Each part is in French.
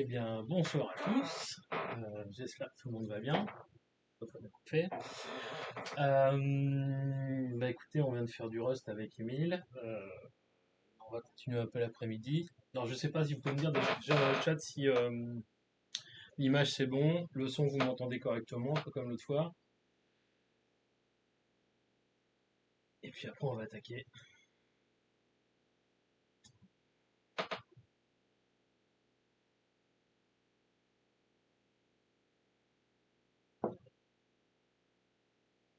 Eh bien, bonsoir à tous. J'espère que tout le monde va bien. Pas très bien fait. Écoutez, on vient de faire du Rust avec Emile. On va continuer un peu l'après-midi. Alors, je sais pas si vous pouvez me dire déjà dans le chat si l'image c'est bon, le son vous m'entendez correctement, un peu comme l'autre fois. Et puis après, on va attaquer.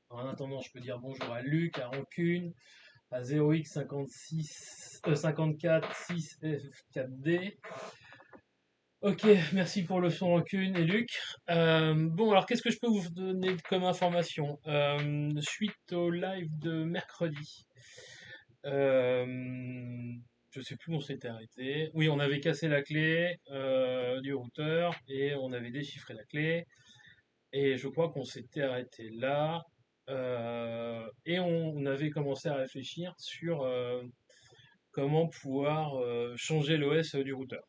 En attendant, je peux dire bonjour à Luc, à Rancune, à 0x56, 54 6F4D. Ok, merci pour le son Rancune et Luc. Bon, alors qu'est-ce que je peux vous donner comme information? Suite au live de mercredi, euh, je sais plus où on s'était arrêté. Oui, on avait cassé la clé du routeur et on avait déchiffré la clé. Et je crois qu'on s'était arrêté là. Et on avait commencé à réfléchir sur comment pouvoir changer l'OS du routeur.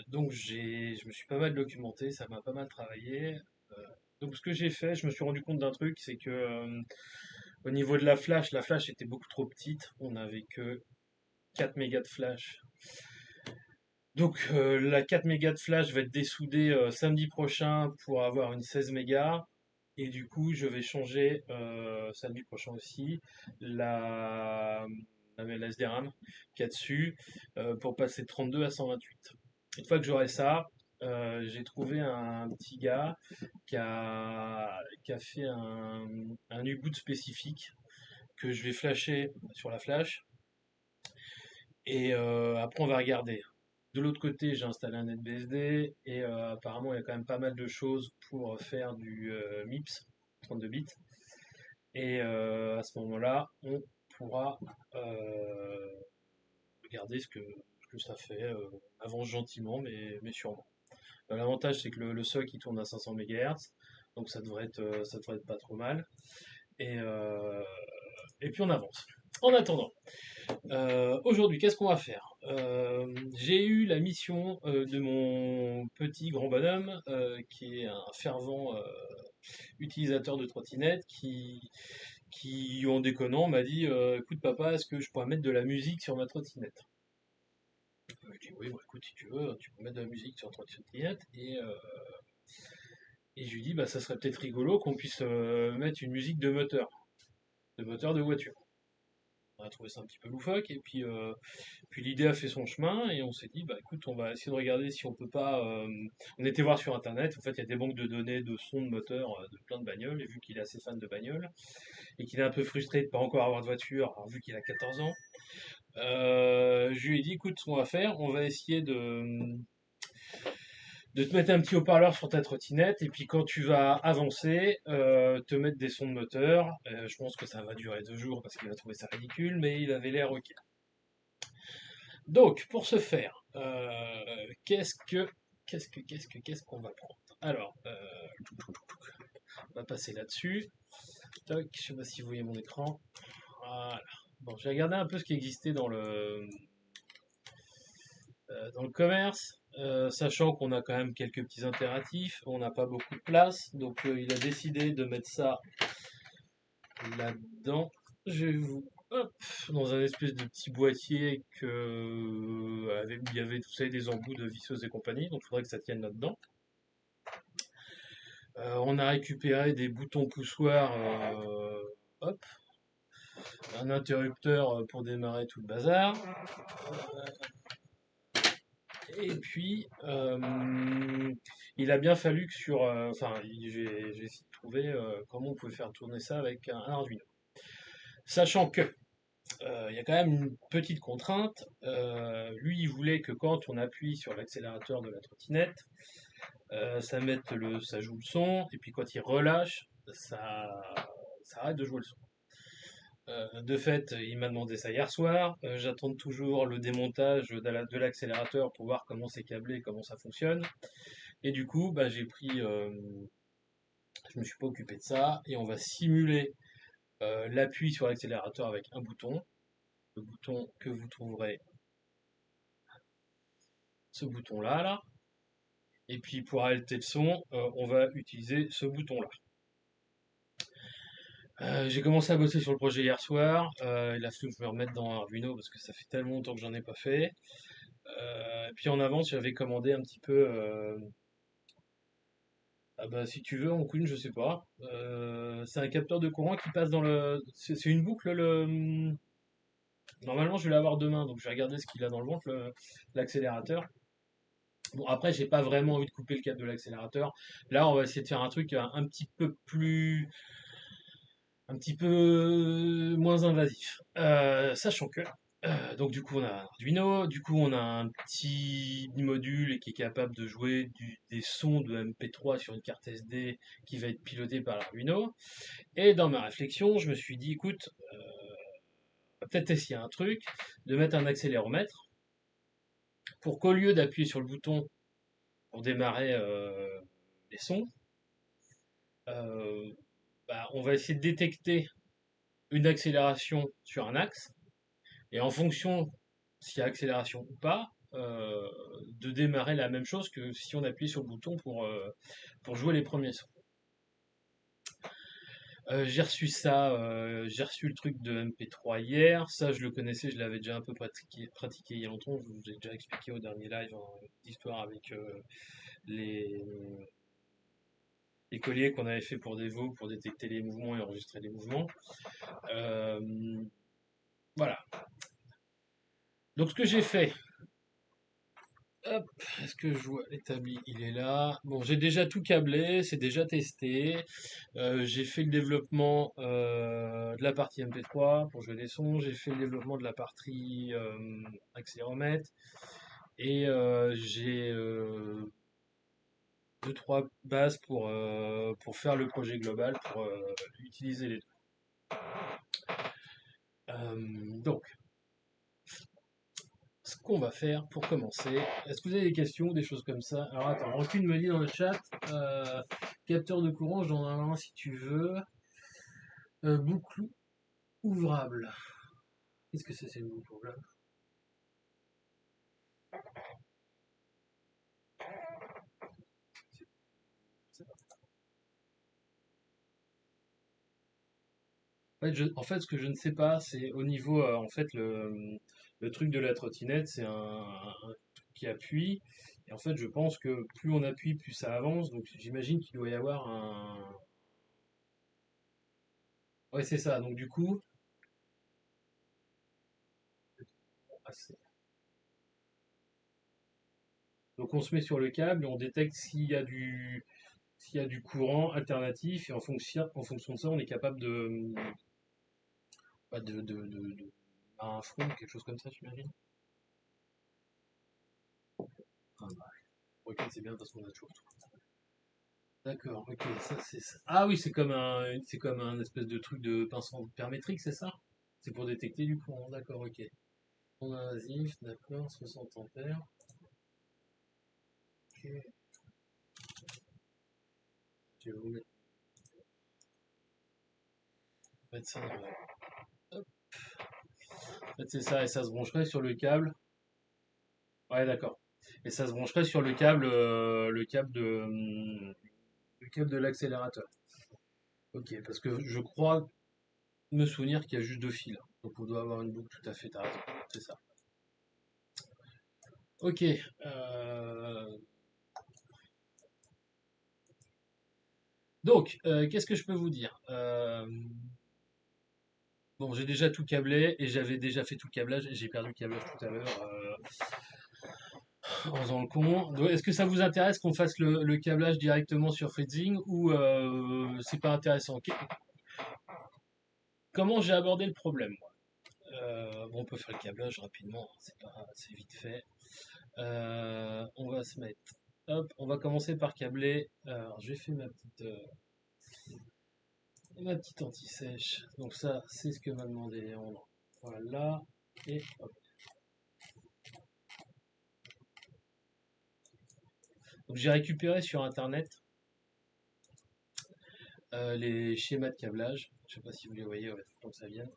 Donc je me suis pas mal documenté, ça m'a pas mal travaillé. Euh, donc ce que j'ai fait, je me suis rendu compte d'un truc, c'est que au niveau de la flash était beaucoup trop petite. On n'avait que 4 mégas de flash. Donc la 4 mégas de flash va être dessoudée samedi prochain pour avoir une 16 mégas. Et du coup, je vais changer samedi prochain aussi la, la SDRAM qu'il y a dessus pour passer de 32 à 128. Une fois que j'aurai ça, j'ai trouvé un petit gars qui a fait un U-boot spécifique que je vais flasher sur la flash. Et après, on va regarder. De l'autre côté, j'ai installé un NetBSD et apparemment, il y a quand même pas mal de choses pour faire du MIPS, 32 bits. Et à ce moment-là, on pourra regarder ce que ça fait. Avance gentiment, mais sûrement. L'avantage, c'est que le SOC il tourne à 500 MHz, donc ça devrait être pas trop mal. Et, euh, et puis on avance. En attendant, aujourd'hui, qu'est-ce qu'on va faire? J'ai eu la mission de mon petit grand bonhomme, qui est un fervent utilisateur de trottinette, qui en déconnant, m'a dit écoute, papa, est-ce que je pourrais mettre de la musique sur ma trottinette? Je dis oui, bon, écoute, si tu veux, tu peux mettre de la musique sur ta trottinette. Et je lui dis bah, ça serait peut-être rigolo qu'on puisse mettre une musique de moteur de voiture. On a trouvé ça un petit peu loufoque, et puis l'idée a fait son chemin, et on s'est dit, bah écoute, on va essayer de regarder si on peut pas. On était voir sur internet, en fait, il y a des banques de données de sons de moteur de plein de bagnoles, et vu qu'il est assez fan de bagnoles, et qu'il est un peu frustré de ne pas encore avoir de voiture, alors, vu qu'il a 14 ans, je lui ai dit, écoute, ce qu'on va faire, on va essayer de te mettre un petit haut-parleur sur ta trottinette, et puis quand tu vas avancer, te mettre des sons de moteur. Je pense que ça va durer 2 jours parce qu'il va trouver ça ridicule, mais il avait l'air ok. Donc, pour ce faire, qu'est-ce qu'on va prendre? Alors, on va passer là-dessus. Toc, je sais pas si vous voyez mon écran. Voilà. Bon, j'ai regardé un peu ce qui existait dans le commerce, sachant qu'on a quand même quelques petits impératifs, on n'a pas beaucoup de place, donc il a décidé de mettre ça là-dedans. Je vais vous hop, dans un espèce de petit boîtier où il y avait, vous savez, des embouts de visseuses et compagnie, donc il faudrait que ça tienne là-dedans. On a récupéré des boutons poussoirs, hop, un interrupteur pour démarrer tout le bazar. Et puis, il a bien fallu que j'ai essayé de trouver comment on pouvait faire tourner ça avec un Arduino. Sachant que il y a quand même une petite contrainte. Lui, il voulait que quand on appuie sur l'accélérateur de la trottinette, ça joue le son, et puis quand il relâche, ça arrête de jouer le son. De fait, il m'a demandé ça hier soir. J'attends toujours le démontage de l'accélérateur pour voir comment c'est câblé, comment ça fonctionne. Et du coup, bah, je me suis pas occupé de ça, et on va simuler l'appui sur l'accélérateur avec un bouton, le bouton que vous trouverez ce bouton-là, là. Et puis pour arrêter le son, on va utiliser ce bouton-là. J'ai commencé à bosser sur le projet hier soir. Il a fallu que je me remette dans Arduino parce que ça fait tellement longtemps que j'en ai pas fait. Et puis en avance, j'avais commandé un petit peu. Ah bah si tu veux, en Queen, je sais pas. C'est un capteur de courant qui passe dans le. C'est une boucle. Normalement, je vais l'avoir demain, donc je vais regarder ce qu'il a dans le ventre, l'accélérateur. Bon, après, j'ai pas vraiment envie de couper le câble de l'accélérateur. Là, on va essayer de faire un truc un petit peu moins invasif. Sachant que, donc du coup, on a un Arduino, du coup, on a un petit module qui est capable de jouer des sons de MP3 sur une carte SD qui va être piloté par l'Arduino. Et dans ma réflexion, je me suis dit, écoute, on va peut-être essayer un truc, de mettre un accéléromètre pour qu'au lieu d'appuyer sur le bouton pour démarrer les sons, euh, bah, on va essayer de détecter une accélération sur un axe, et en fonction s'il y a accélération ou pas, de démarrer la même chose que si on appuyait sur le bouton pour jouer les premiers sons. J'ai reçu ça, j'ai reçu le truc de MP3 hier, ça je le connaissais, je l'avais déjà un peu pratiqué il y a longtemps, je vous ai déjà expliqué au dernier live l'histoire avec les, les colliers qu'on avait fait pour Devo pour détecter les mouvements et enregistrer les mouvements. Euh, voilà. Donc ce que j'ai fait, hop, est-ce que je vois l'établi? Il est là. Bon, j'ai déjà tout câblé, c'est déjà testé. J'ai fait le développement de la partie MP3 pour jouer des sons. J'ai fait le développement de la partie accéléromètre. Et j'ai deux, trois bases pour faire le projet global, pour utiliser les deux. Donc, ce qu'on va faire pour commencer, est-ce que vous avez des questions ou des choses comme ça? Alors attends, Rancune me dit dans le chat, capteur de courant, j'en ai un si tu veux. Boucle ouvrable. Qu'est-ce que c'est une boucle ouvrable? En fait, ce que je ne sais pas, c'est au niveau, en fait, le truc de la trottinette, c'est un truc qui appuie. Et en fait, je pense que plus on appuie, plus ça avance. Donc, j'imagine qu'il doit y avoir un. Ouais, c'est ça. Donc, du coup, ah, donc on se met sur le câble et on détecte s'il y a du courant alternatif. Et en fonction de ça, on est capable bah, un front, quelque chose comme ça, j'imagine. Ah, bah, ok, c'est bien parce qu'on a toujours tout. D'accord, ok, ça c'est ça. Ah oui, c'est comme un espèce de truc de pince permétrique, c'est ça? C'est pour détecter du courant, d'accord, ok. On a invasif, d'accord, 60 ampères. Ok, je vais vous mettre ça dans Hop. En fait, c'est ça, et ça se brancherait sur le câble. Ouais, d'accord. Et ça se brancherait sur le câble de l'accélérateur. Ok, parce que je crois me souvenir qu'il y a juste deux fils. Donc on doit avoir une boucle tout à fait, t'as raison. C'est ça. Ok. Donc, qu'est-ce que je peux vous dire? Bon, j'ai déjà tout câblé et j'avais déjà fait tout le câblage et j'ai perdu le câblage tout à l'heure en faisant le con. Est-ce que ça vous intéresse qu'on fasse le câblage directement sur Fritzing ou c'est pas intéressant? Comment j'ai abordé le problème, moi? Bon, on peut faire le câblage rapidement, hein, c'est vite fait. On va se mettre. Hop, on va commencer par câbler. Alors, j'ai fait ma petite anti-sèche. Donc ça, c'est ce que m'a demandé Léandre. Voilà. Et hop. Donc j'ai récupéré sur internet les schémas de câblage. Je sais pas si vous les voyez, ouais, faut que ça vienne.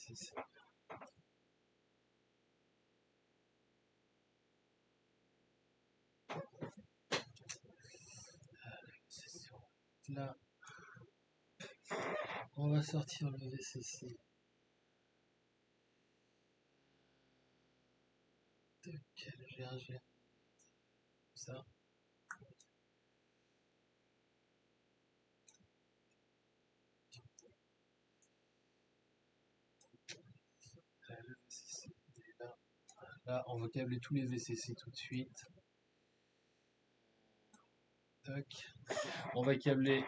VCC. Là, on va sortir le VCC. J'ai un G. Ça. Le VCC est là. Là, on va câbler tous les VCC tout de suite. Tac. On va câbler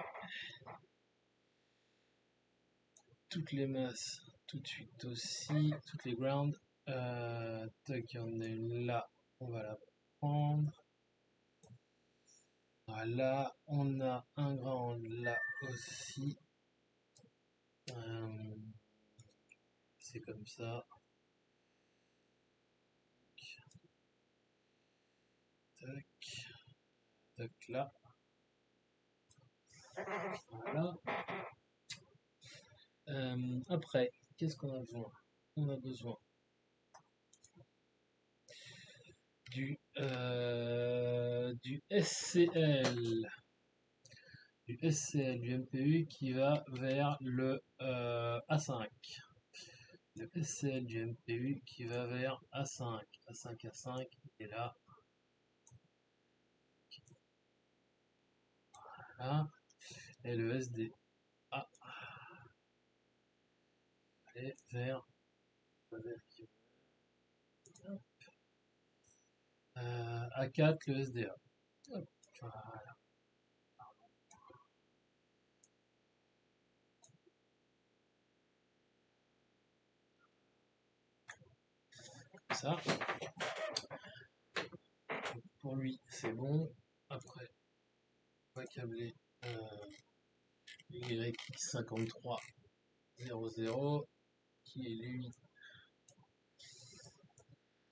toutes les masses tout de suite aussi, toutes les grounds. Tac, il y en a une là, on va la prendre. Voilà, on a un ground là aussi. C'est comme ça. Tac, tac là. Voilà. Après, qu'est-ce qu'on a besoin? On a besoin du SCL, du MPU qui va vers le A5. Le SCL du MPU qui va vers A5. A5, A5, il est là. Voilà. Et le SDA est vers A4, le SDA. Hop, voilà. Ça. Pour lui, c'est bon. Après, on va câbler YX5300 qui est lui.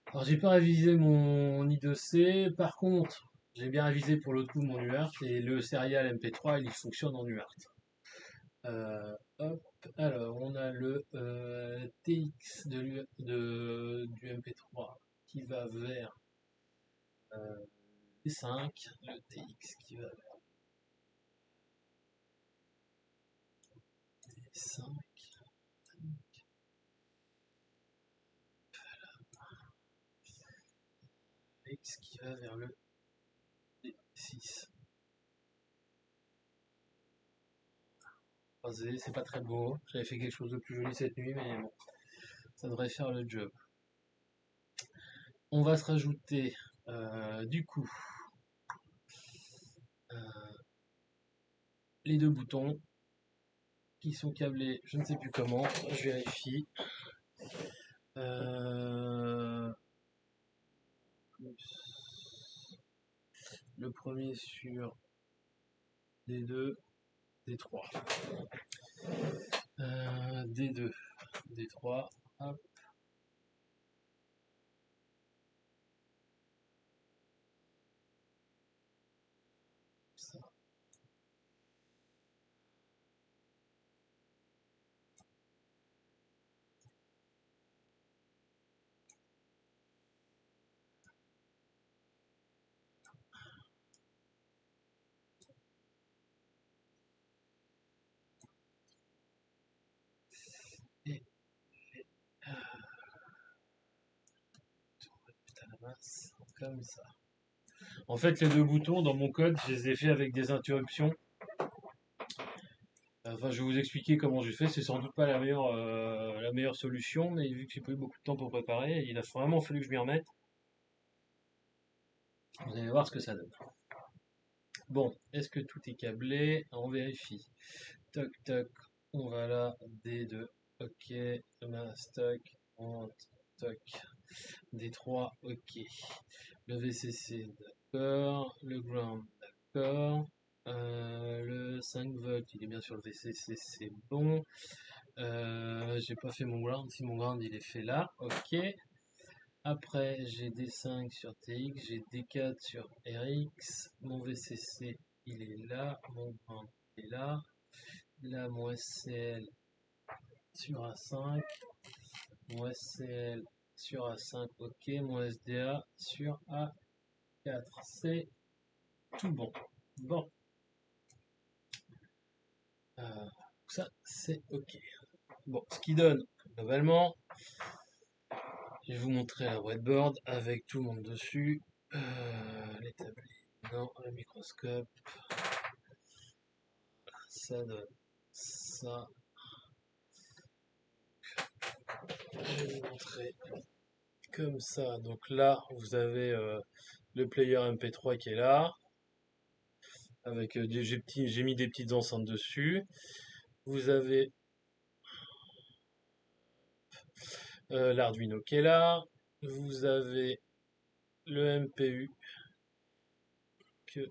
Alors, j'ai pas révisé mon I2C. Par contre, j'ai bien révisé pour l'autre coup mon UART et le serial MP3 il fonctionne en UART. Hop, alors on a le TX du MP3 qui va vers D5, le TX qui va vers D5, X qui va vers le D6. C'est pas très beau, j'avais fait quelque chose de plus joli cette nuit, mais bon, ça devrait faire le job. On va se rajouter du coup les deux boutons qui sont câblés, je ne sais plus comment, je vérifie. Le premier sur D2, D3. D2, D3, hop. Ça. Et la masse, comme ça. En fait, les deux boutons, dans mon code, je les ai fait avec des interruptions. Enfin, je vais vous expliquer comment j'ai fait. C'est sans doute pas la meilleure solution, mais vu que j'ai pas eu beaucoup de temps pour préparer, il a vraiment fallu que je m'y remette. Vous allez voir ce que ça donne. Bon, est-ce que tout est câblé? On vérifie. Toc, toc, on va là, D2, ok, stock, on toc, D3, ok. Le VCC, d'accord, le ground, d'accord. Le 5 volts, il est bien sur le VCC, c'est bon. J'ai pas fait mon ground, si mon ground il est fait là, ok. Après, j'ai D5 sur TX, j'ai D4 sur RX, mon VCC il est là, mon ground est là. Là, mon SCL sur A5, mon SCL sur A5, ok, mon SDA sur A4, c'est tout bon. Bon, ça c'est ok. Bon, ce qui donne globalement, je vais vous montrer la whiteboard avec tout le monde dessus. L'établi, non, le microscope, ça donne ça. Je vais vous montrer comme ça. Donc là, vous avez le player MP3 qui est là, avec j'ai mis des petites enceintes dessus. Vous avez l'Arduino qui est là. Vous avez le MPU que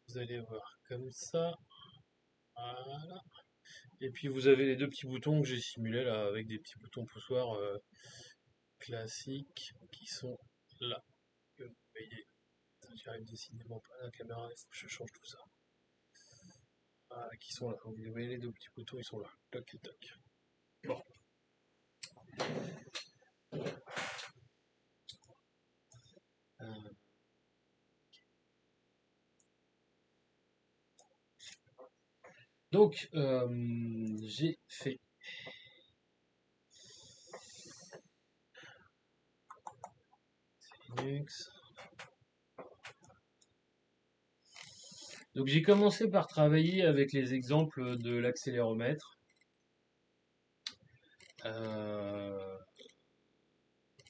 vous allez voir comme ça. Voilà. Et puis vous avez les deux petits boutons que j'ai simulés là avec des petits boutons poussoirs classiques qui sont là. Que vous voyez, j'y arrive décidément pas à la caméra, il faut que je change tout ça. Voilà, qui sont là. Vous voyez les deux petits boutons, ils sont là. Toc et toc. Bon. Euh, donc j'ai fait Linux. Donc j'ai commencé par travailler avec les exemples de l'accéléromètre.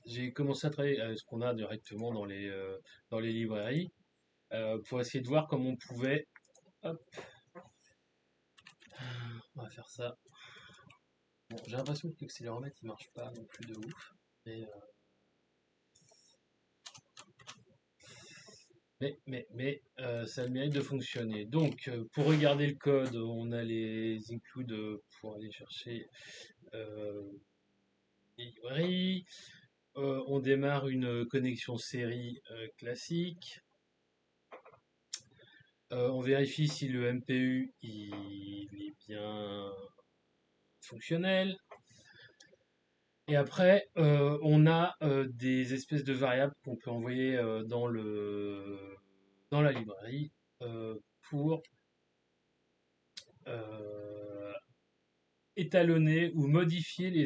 J'ai commencé à travailler avec ce qu'on a directement dans les librairies pour essayer de voir comment on pouvait. Hop, on va faire ça. Bon, j'ai l'impression que l'accéléromètre il marche pas non plus de ouf, mais ça a le mérite de fonctionner. Donc, pour regarder le code, on a les includes pour aller chercher les librairies. On démarre une connexion série classique. On vérifie si le MPU il est bien fonctionnel. Et après, on a des espèces de variables qu'on peut envoyer dans la librairie pour euh, étalonner ou modifier les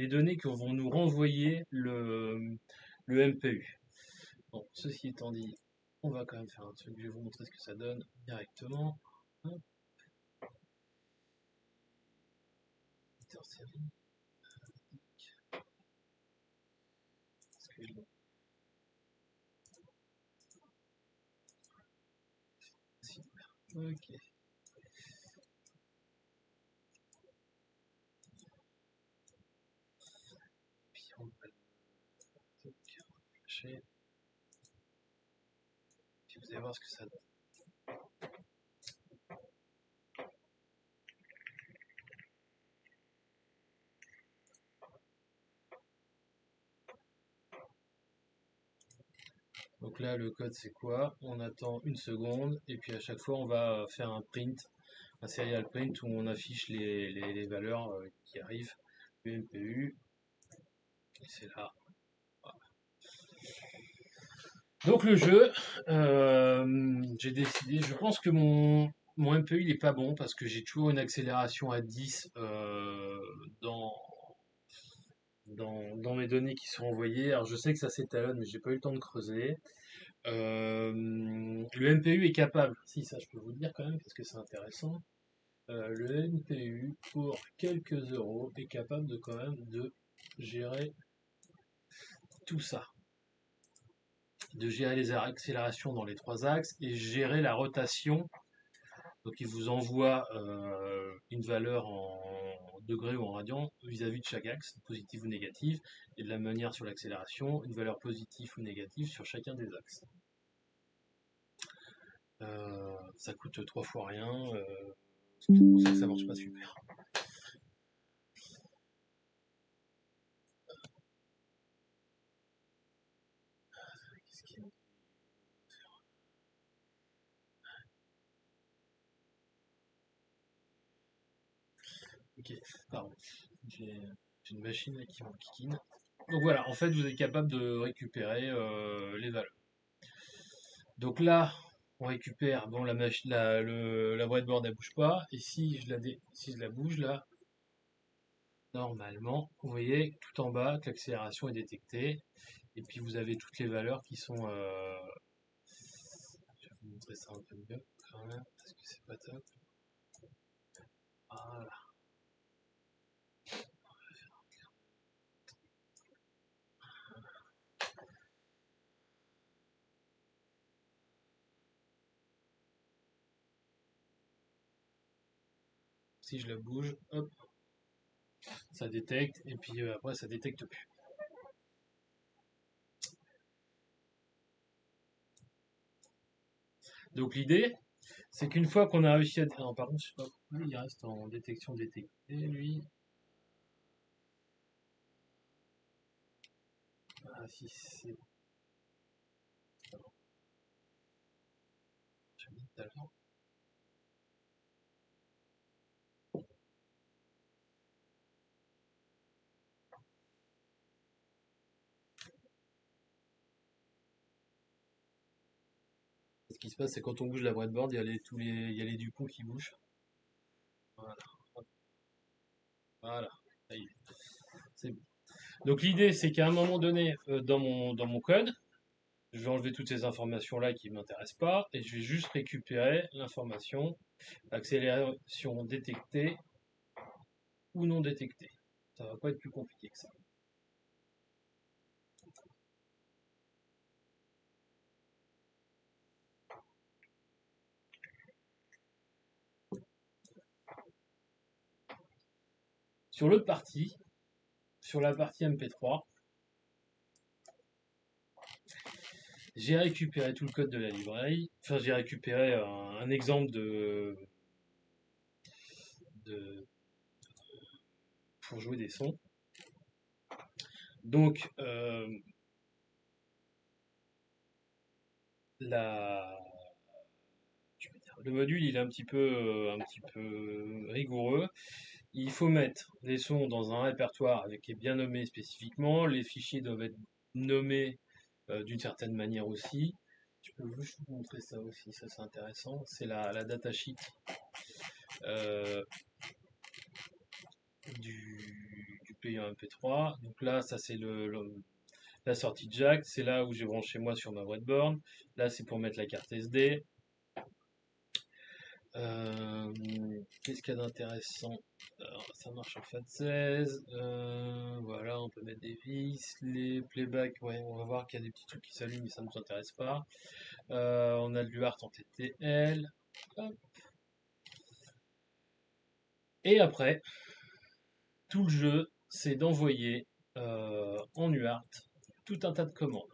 données que vont nous renvoyer le MPU. Bon, ceci étant dit, on va quand même faire un truc, je vais vous montrer ce que ça donne directement. Hop, éditeur série. Ok. Puis on va le cacher. Puis vous allez voir ce que ça donne. Donc là, le code c'est quoi? On attend une seconde et puis à chaque fois on va faire un print, un serial print où on affiche les valeurs qui arrivent. UMPU, et c'est là. Voilà. Donc le jeu, j'ai décidé, je pense que mon MPU il est pas bon parce que j'ai toujours une accélération à 10 dans mes données qui sont envoyées. Alors je sais que ça s'étalonne, mais j'ai pas eu le temps de creuser. Le MPU est capable, si ça je peux vous le dire quand même parce que c'est intéressant. Le MPU pour quelques euros est capable de quand même de gérer tout ça, de gérer les accélérations dans les trois axes et gérer la rotation. Donc il vous envoie une valeur en degrés ou en radians vis-à-vis de chaque axe, positive ou négative, et de la manière sur l'accélération, une valeur positive ou négative sur chacun des axes. Ça coûte 3 fois rien, c'est pour ça que ça marche pas super. Ok, pardon. J'ai j'ai une machine là qui m'enquiquine. Donc voilà, en fait, vous êtes capable de récupérer les valeurs. Donc là, on récupère, bon, la machine, la whiteboard, elle bouge pas. Et si je la bouge là, normalement, vous voyez tout en bas que l'accélération est détectée. Et puis vous avez toutes les valeurs qui sont. Je vais vous montrer ça un peu mieux quand même, parce que c'est pas top. Voilà. Si je la bouge, hop, ça détecte. Et puis après, ça détecte plus. Donc l'idée, c'est qu'une fois qu'on a réussi à. Non, par contre, je sais pas pourquoi il reste en détection détectée, lui. Ah, si c'est. J'ai mis tout à l'heure. Ce qui se passe, c'est quand on bouge la breadboard, il y a les Dupont qui bougent. Voilà, voilà. Ça y est, c'est bon. Donc l'idée, c'est qu'à un moment donné, dans mon code, je vais enlever toutes ces informations-là qui ne m'intéressent pas, et je vais juste récupérer l'information accélération détectée ou non détectée. Ça va pas être plus compliqué que ça. Sur l'autre partie, sur la partie MP3, j'ai récupéré tout le code de la librairie. Enfin, j'ai récupéré un exemple de pour jouer des sons. Donc, la, le module, il est un petit peu rigoureux. Il faut mettre les sons dans un répertoire avec qui est bien nommé spécifiquement. Les fichiers doivent être nommés d'une certaine manière aussi. Je peux juste vous montrer ça aussi, ça c'est intéressant. C'est la datasheet euh, du player MP3. Donc là, ça c'est la sortie jack. C'est là où j'ai branché moi sur ma breadboard. Là, c'est pour mettre la carte SD. Euh, Qu'est-ce qu'il y a d'intéressant? Alors, ça marche en FAT16. Voilà, on peut mettre des vis. Les playbacks, ouais, on va voir qu'il y a des petits trucs qui s'allument, mais ça ne nous intéresse pas. On a de l'UART en TTL. Hop. Et après, tout le jeu, c'est d'envoyer en UART tout un tas de commandes.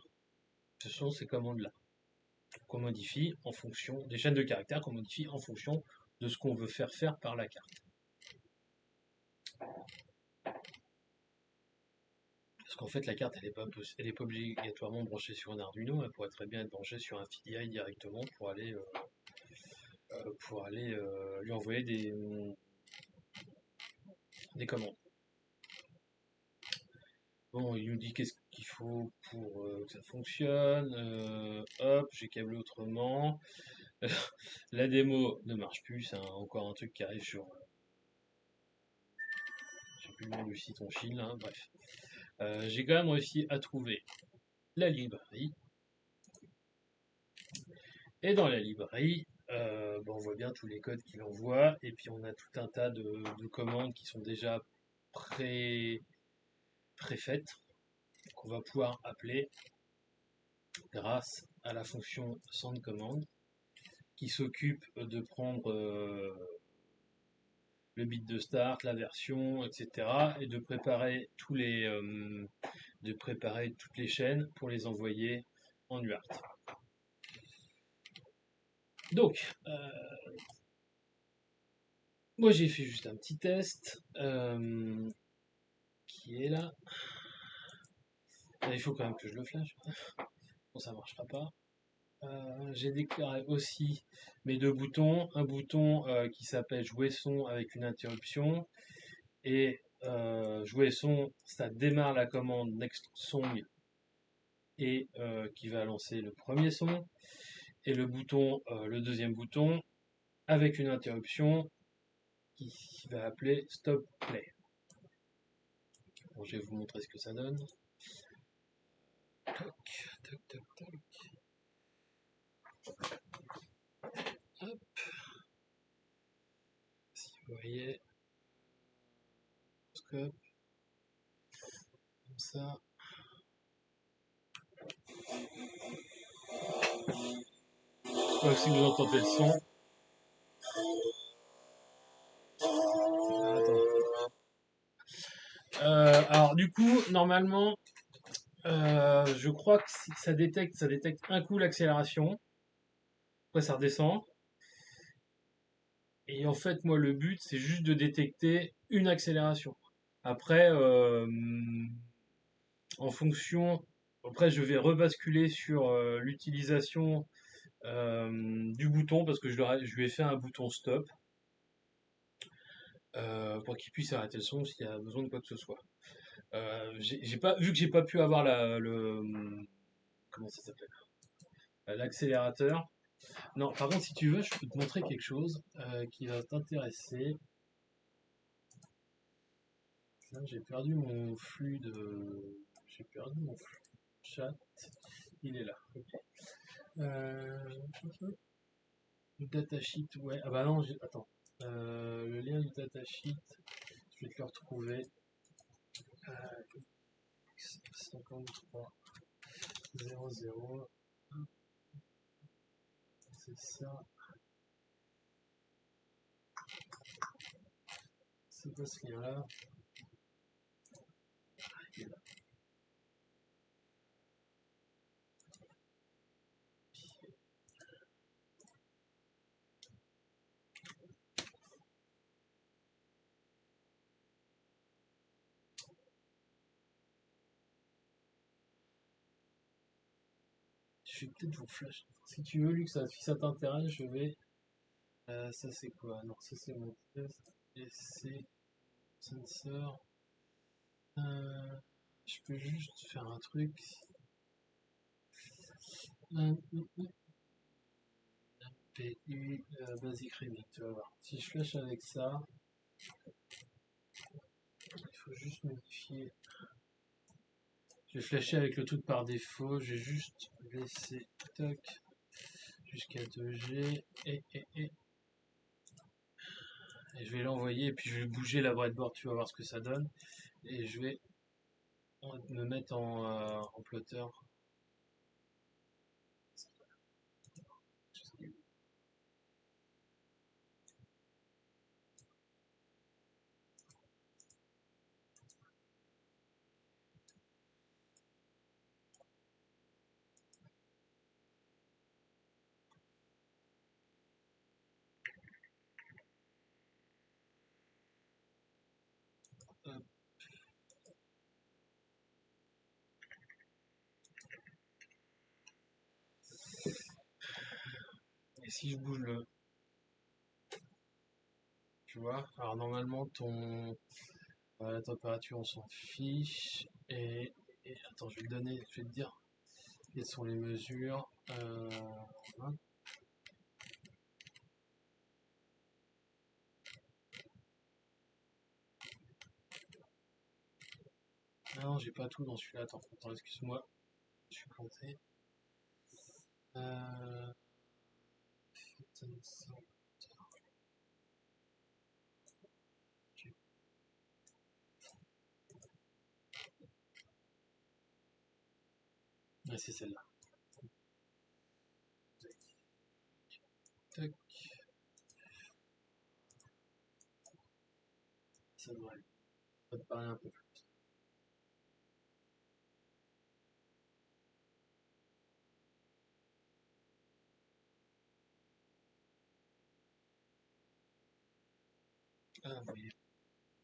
Ce sont ces commandes-là qu'on modifie en fonction des chaînes de caractères qu'on modifie en fonction de ce qu'on veut faire par la carte. Parce qu'en fait, la carte, elle est pas obligatoirement branchée sur un Arduino, elle pourrait très bien être branchée sur un FDI directement pour aller lui envoyer des commandes. Bon, il nous dit qu'est-ce qu'il faut pour que ça fonctionne. Hop, j'ai câblé autrement. La démo ne marche plus, c'est encore un truc qui arrive sur. J'ai plus le nom du site en Chine, hein, bref. J'ai quand même réussi à trouver la librairie. Et dans la librairie, on voit bien tous les codes qu'il envoie. Et puis on a tout un tas de commandes qui sont déjà préfaites, qu'on va pouvoir appeler grâce à la fonction sendCommand, qui s'occupe de prendre le bit de start, la version, etc. et de préparer de préparer toutes les chaînes pour les envoyer en UART. Donc, moi j'ai fait juste un petit test qui est là. Il faut quand même que je le flash. Bon, ça marchera pas. J'ai déclaré aussi mes deux boutons. Un bouton qui s'appelle jouer son avec une interruption et jouer son, ça démarre la commande Next Song et qui va lancer le premier son, et le bouton, le deuxième bouton, avec une interruption qui va appeler Stop Play. Bon, je vais vous montrer ce que ça donne. Toc, toc, toc, toc. Hop. Si vous voyez, scope, comme ça. Je sais pas si vous entendez le son. Attends. Alors du coup, normalement, je crois que ça détecte un coup l'accélération. Après, ça redescend. Et en fait, moi, le but, c'est juste de détecter une accélération. Après, en fonction, après, je vais rebasculer sur l'utilisation du bouton parce que je lui ai fait un bouton stop pour qu'il puisse arrêter le son s'il y a besoin de quoi que ce soit. J'ai pas, vu que j'ai pas pu avoir comment ça s'appelle? L'accélérateur. Non, par contre, si tu veux, je peux te montrer quelque chose qui va t'intéresser. Là, j'ai perdu mon flux de. J'ai perdu mon flux de chat. Il est là. Ok. Euh... Le datasheet, ouais. Ah bah non, attends. Le lien du datasheet, je vais te le retrouver. 53 00. C'est ça. C'est pas ce lien-là. Je vais peut-être vous flash. Si tu veux, Luc, si ça t'intéresse, je vais. Ça c'est quoi? Non, ça c'est mon test. Et c'est sensor. Je peux juste faire un truc. PU Basic Remix, tu vas voir. Si je flash avec ça, il faut juste modifier. Je vais flasher avec le truc par défaut. Je vais juste laisser toc jusqu'à 2G et je vais l'envoyer et puis je vais bouger la breadboard, tu vas voir ce que ça donne. Et je vais me mettre en plotter. Et si je bouge tu vois, alors normalement la température on s'en fiche et attends, je vais te donner, je vais te dire quelles sont les mesures. Hein. Ah non, j'ai pas tout dans celui-là. Attends, excuse-moi, je suis planté. Euh, ouais, c'est celle-là. Tac, ça devrait aller. Ça te paraît un peu plus. Ah oui,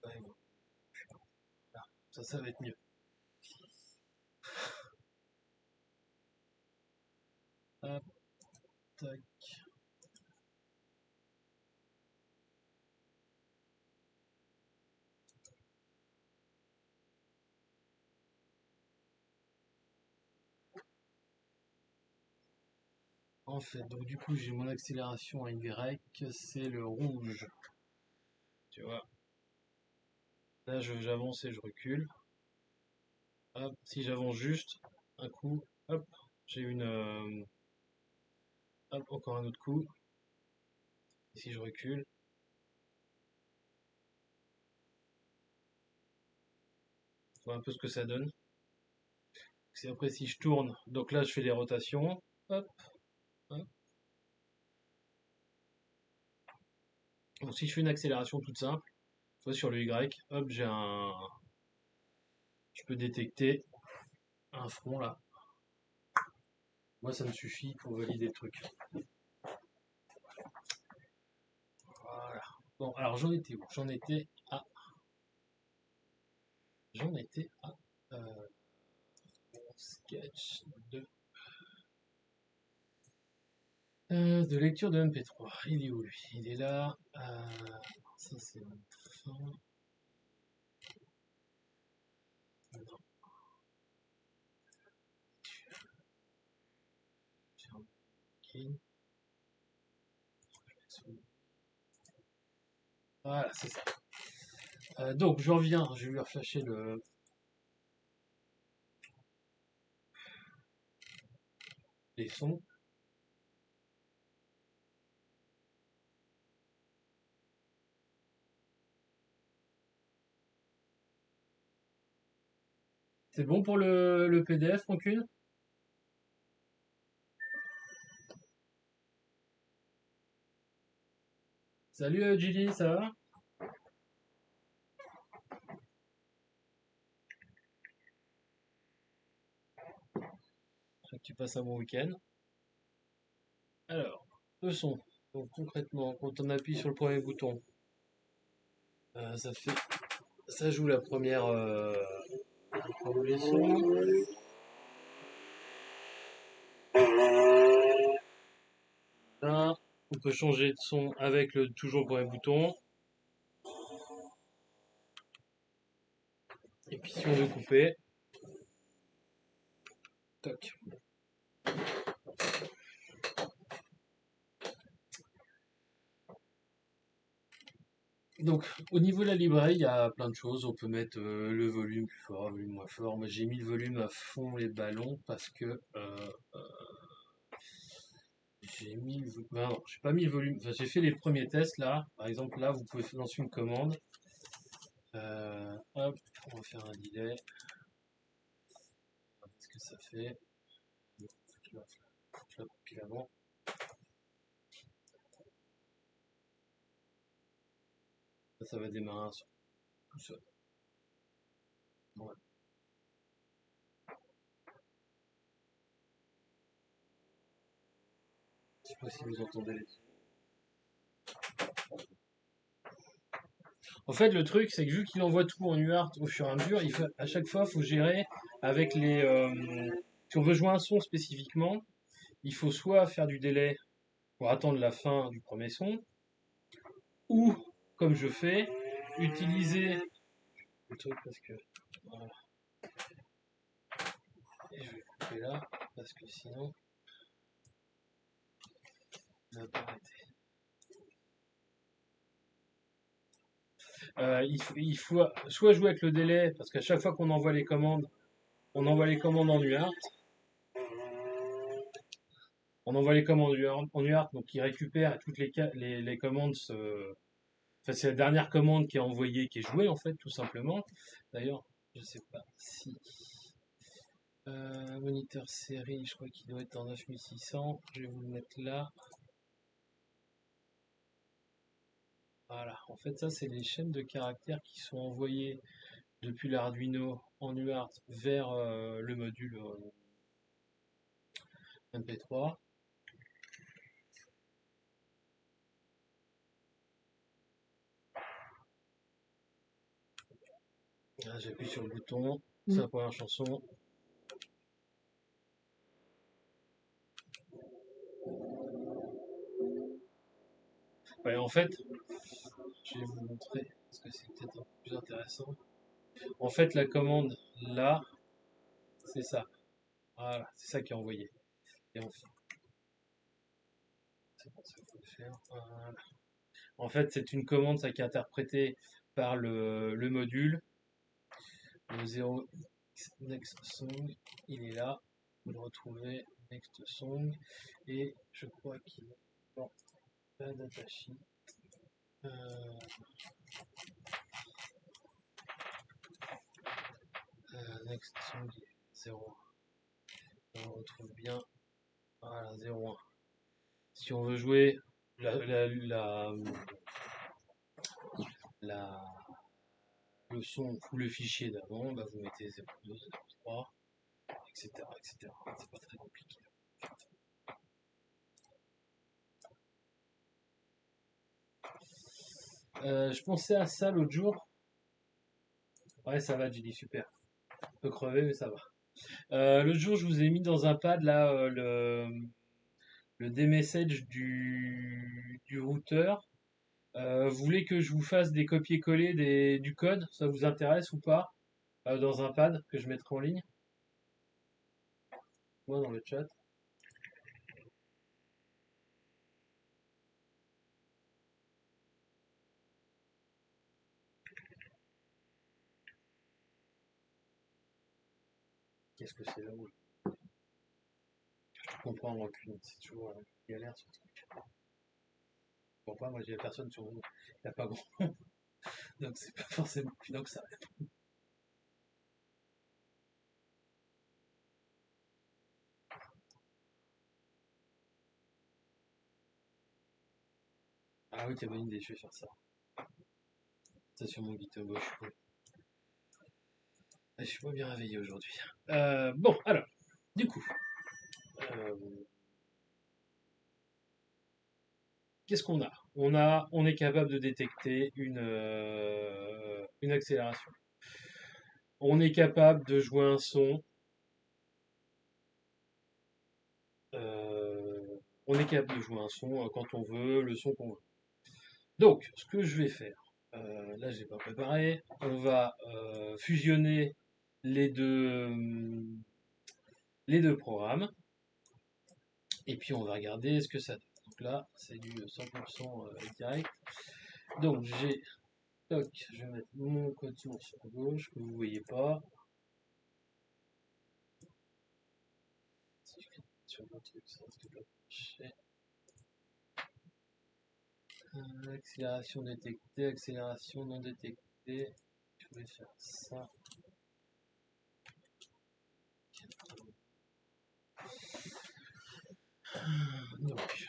ouais, bon. Ah, ça va être mieux. Hop, tac. En fait, donc du coup, j'ai mon accélération à Y, c'est le rouge. Tu vois, là, j'avance et je recule. Hop, si j'avance juste un coup, hop, j'ai une. Hop, encore un autre coup. Et si je recule, on voit un peu ce que ça donne. C'est après, si je tourne, donc là, je fais les rotations. Hop, hop. Donc, si je fais une accélération toute simple, tu vois, sur le Y, hop, je peux détecter un front là. Moi, ça me suffit pour valider le truc. Voilà. Bon, alors j'en étais où? J'en étais à mon sketch de lecture de MP3. Il est où lui? Il est là. Ça c'est notre fin. Non, j'ai un bouquin. Voilà, c'est ça. Donc je reviens, je vais lui reflasher les sons. C'est bon pour le PDF, Rancune? Salut Gilly, ça va? J'espère que tu passes un bon week-end. Alors, le son. Donc concrètement, quand on appuie sur le premier bouton, ça fait, ça joue la première leçon. Là, on peut changer de son avec toujours le premier bouton. Et puis si on veut couper, toc. Donc au niveau de la librairie, il y a plein de choses. On peut mettre le volume plus fort, le volume moins fort. Moi j'ai mis le volume à fond les ballons parce que j'ai mis le volume. Non, j'ai pas mis le volume. Enfin, j'ai fait les premiers tests là. Par exemple là, vous pouvez lancer une commande. Hop, on va faire un delay. Qu'est-ce que ça fait? Je la copie avant. Ça va démarrer tout seul. Ouais. Je sais pas si vous entendez les. En fait, le truc, c'est que vu qu'il envoie tout en UART au fur et à mesure, à chaque fois, il faut gérer avec les. Si on veut jouer un son spécifiquement, il faut soit faire du délai pour attendre la fin du premier son, ou, comme je fais, utiliser le truc parce que. Voilà. Et je vais couper là, parce que sinon, ça va pas arrêter. Il faut soit jouer avec le délai, parce qu'à chaque fois qu'on envoie les commandes, on envoie les commandes en UART. On envoie les commandes en UART, donc il récupère toutes les commandes. Enfin, c'est la dernière commande qui est envoyée, qui est jouée en fait, tout simplement. D'ailleurs, je sais pas si. Moniteur série, je crois qu'il doit être en 9600. Je vais vous le mettre là. Voilà, en fait, ça, c'est les chaînes de caractères qui sont envoyées depuis l'Arduino en UART vers le module MP3. J'appuie sur le bouton, c'est la première chanson. Ouais, en fait, je vais vous montrer parce que c'est peut-être un peu plus intéressant. En fait, la commande là, c'est ça. Voilà, c'est ça qui est envoyé. Et c'est pas ça qu'il faut faire. Voilà. En fait, c'est une commande, ça qui est interprétée par le module. Le 0 next song, il est là. Vous le retrouvez, next song. Et je crois qu'il est dans la datasheet. Euh, next song 0. On retrouve bien. Voilà, 0,1. Si on veut jouer la, le son ou le fichier d'avant, bah vous mettez 0,2, 0,3, etc., etc. C'est pas très compliqué. Je pensais à ça l'autre jour. Ouais, ça va, Julie, super. Un peu crevé, mais ça va. L'autre jour, je vous ai mis dans un pad là le D-message du routeur. Vous voulez que je vous fasse des copier-coller du code? Ça vous intéresse ou pas? Dans un pad que je mettrai en ligne? Moi, dans le chat. Qu'est-ce que c'est là où je comprends en aucune. C'est toujours galère ce truc. Bon, pas, moi j'ai personne sur vous. Il n'y a pas grand. Donc c'est pas forcément évident que ça. Ah oui, t'as bonne idée, je vais faire ça. Ça sur mon GitHub, je suis pas bien réveillé aujourd'hui. Bon, alors, du coup, euh, qu'est-ce qu'on a? On est capable de détecter une accélération. On est capable de jouer un son. On est capable de jouer un son quand on veut, le son qu'on veut. Donc, ce que je vais faire, là, j'ai pas préparé. On va fusionner les deux, les deux programmes. Et puis, on va regarder ce que ça donne. Donc là, c'est du 100% direct. Donc, j'ai toc, je vais mettre mon code source à gauche que vous voyez pas. Si je clique sur mon truc, ça risque de marcher. Accélération détectée, accélération non détectée. Je vais faire ça. Donc,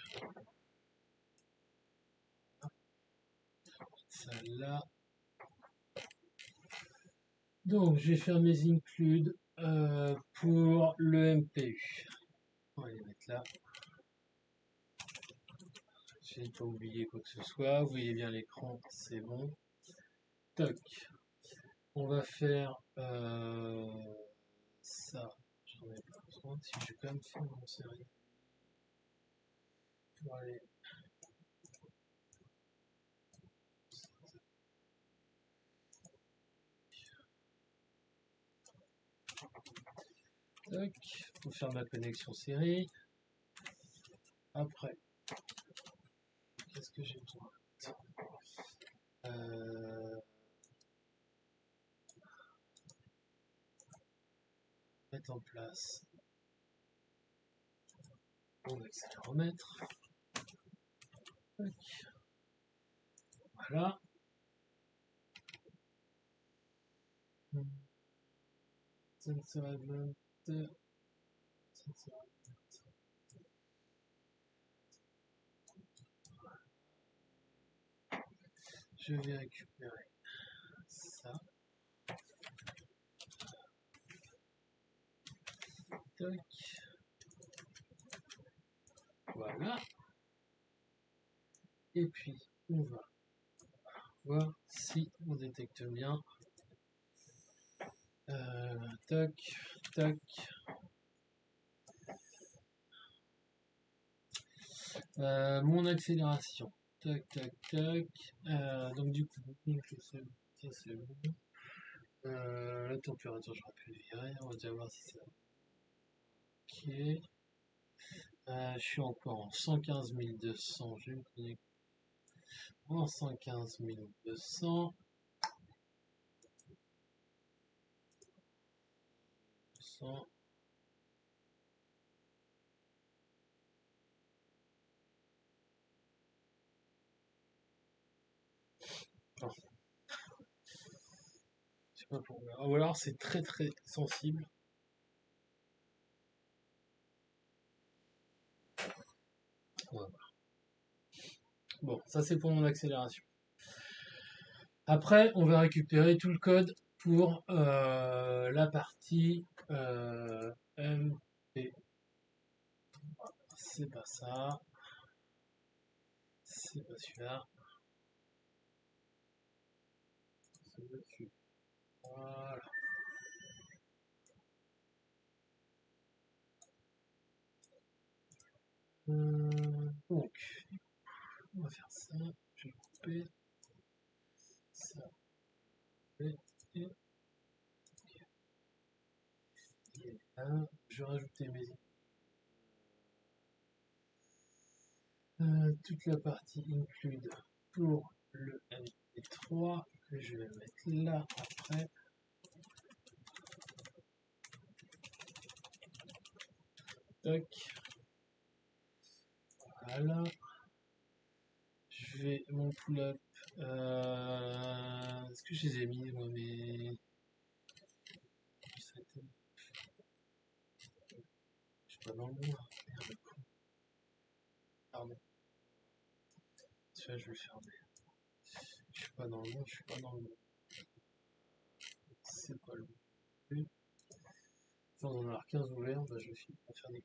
celle-là. Donc, je vais faire mes includes pour le MPU. On va les mettre là. J'ai pas oublié quoi que ce soit. Vous voyez bien l'écran, c'est bon. Toc. On va faire ça. J'en ai pas besoin. Si je vais quand même faire mon série. Pour aller. Toc. Pour faire ma connexion série. Après. Qu'est-ce que j'ai besoin? Mettre en place mon accéléromètre. Voilà. Sensor element. Je vais récupérer ça. Toc. Voilà. Et puis, on va voir si on détecte bien. Toc, toc. Mon accélération. Toc, toc, toc. Donc du coup, ça c'est bon. La température, je rappelle, on va déjà voir si c'est ok. Je suis encore en 115 200. Je vais me connecter en 115 200. 100. Non, je sais pas pourquoi. Ou alors c'est très très sensible. Voilà. Bon, ça c'est pour mon accélération. Après, on va récupérer tout le code pour la partie MP. C'est pas ça. C'est pas celui-là. C'est dessus. Voilà. Donc, on va faire ça. Je vais couper ça. Et là, je vais rajouter toute la partie include pour le MP3 que je vais mettre là après. Tac. Voilà. Je vais mon pull-up. Est-ce que je les ai mis moi mes. Je suis pas dans le bon là. Merde. Pardon. Celui-là je vais le fermer. Je suis pas dans le bon, je suis pas dans le bon. C'est pas le bon. Quand on en a 15 ouverts, bah je vais finir par faire des.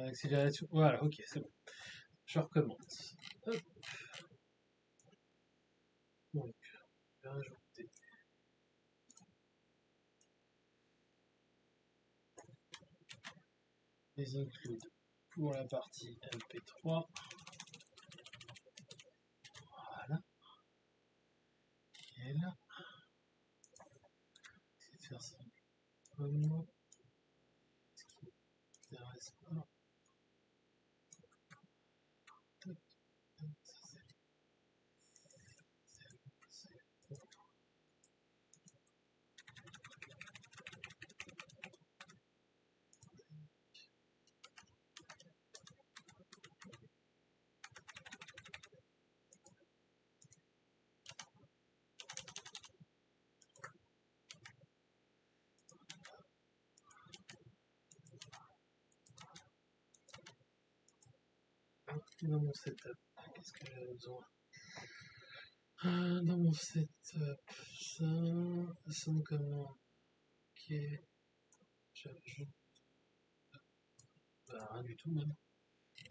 Accélération. Voilà, ok, c'est bon. Je recommence. Hop. Donc, je vais rajouter les includes pour la partie MP3. Voilà. Qui est là. C'est de faire ça comme. Ce qui m'intéresse pas. Dans mon setup, qu'est-ce que j'avais besoin? Dans mon setup, ça me commande. Ok, j'ajoute rien du tout même.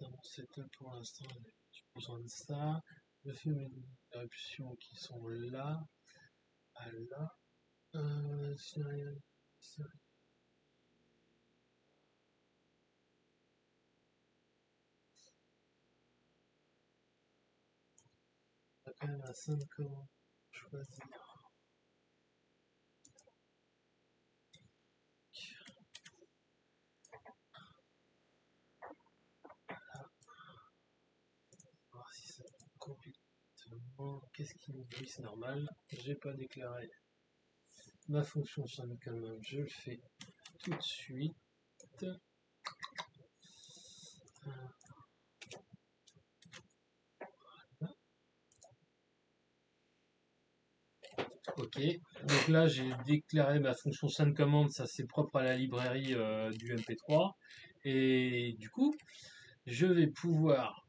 Dans mon setup pour l'instant, j'ai besoin de ça. Je fais mes éruptions qui sont là, à là. C'est rien. On a quand même un 5 comment choisir. Voir si ça complètement. Qu'est-ce qui me dit? C'est normal. J'ai pas déclaré ma fonction SunCommand. Je le fais tout de suite. Ok, donc là j'ai déclaré ma fonction SunCommand, ça c'est propre à la librairie du MP3. Et du coup, je vais pouvoir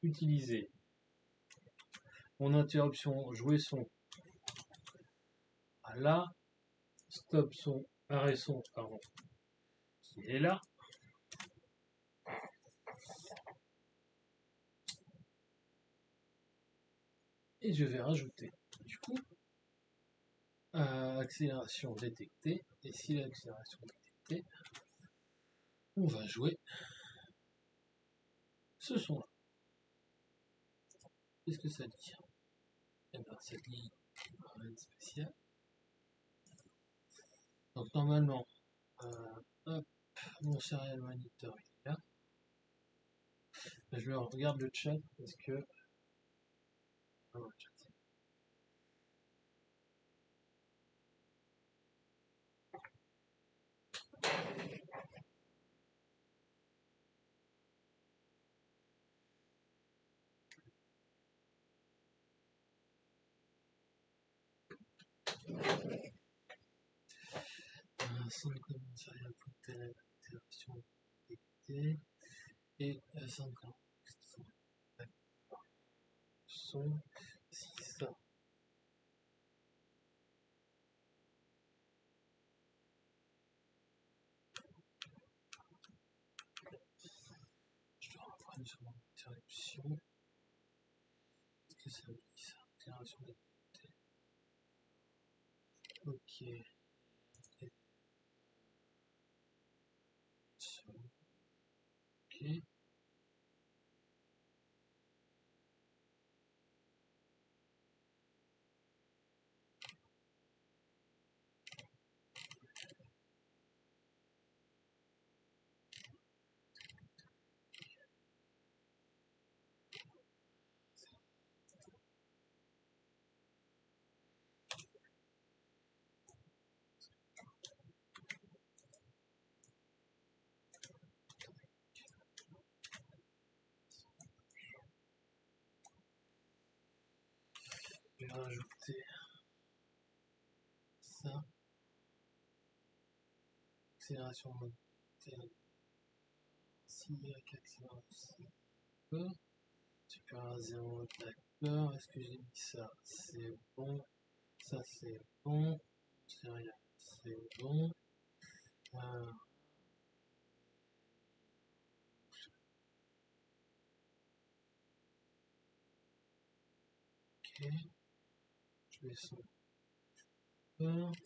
utiliser mon interruption jouer son à là, stop son, arrêt son, pardon, qui est là. Et je vais rajouter du coup accélération détectée. Et si l'accélération détectée, on va jouer ce son là. Qu'est-ce que ça dit? Eh bien, ça dit rien de spécial. Donc normalement, hop, mon serial monitor il est là. Je regarde le chat parce que. Ah, ouais, chat. 5 commissariat pour interaction détectée et 50 son 6. Je dois reprendre sur mon interruption. Est-ce que ça me dit ça? Déclaration détectée. Ok. Ok. Je vais rajouter ça. Accélération monétaire. Accélération. Super 0, d'accord. Est-ce que j'ai mis ça? C'est bon. Ça, c'est bon. C'est rien. C'est bon. Ok. Je vais sauver. Ok.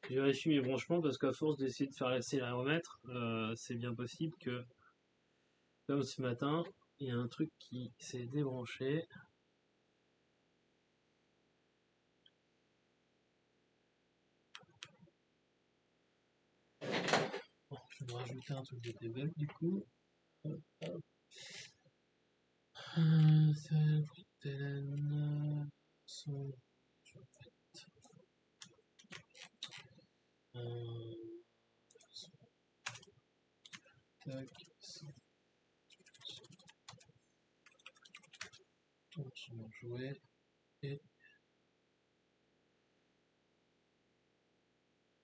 Je vérifie mes branchements parce qu'à force d'essayer de faire l'accéléromètre, c'est bien possible que, comme ce matin, il y a un truc qui s'est débranché. Bon, je vais me rajouter un truc de debug du coup. Hop, hop. Son, tac, son jouet et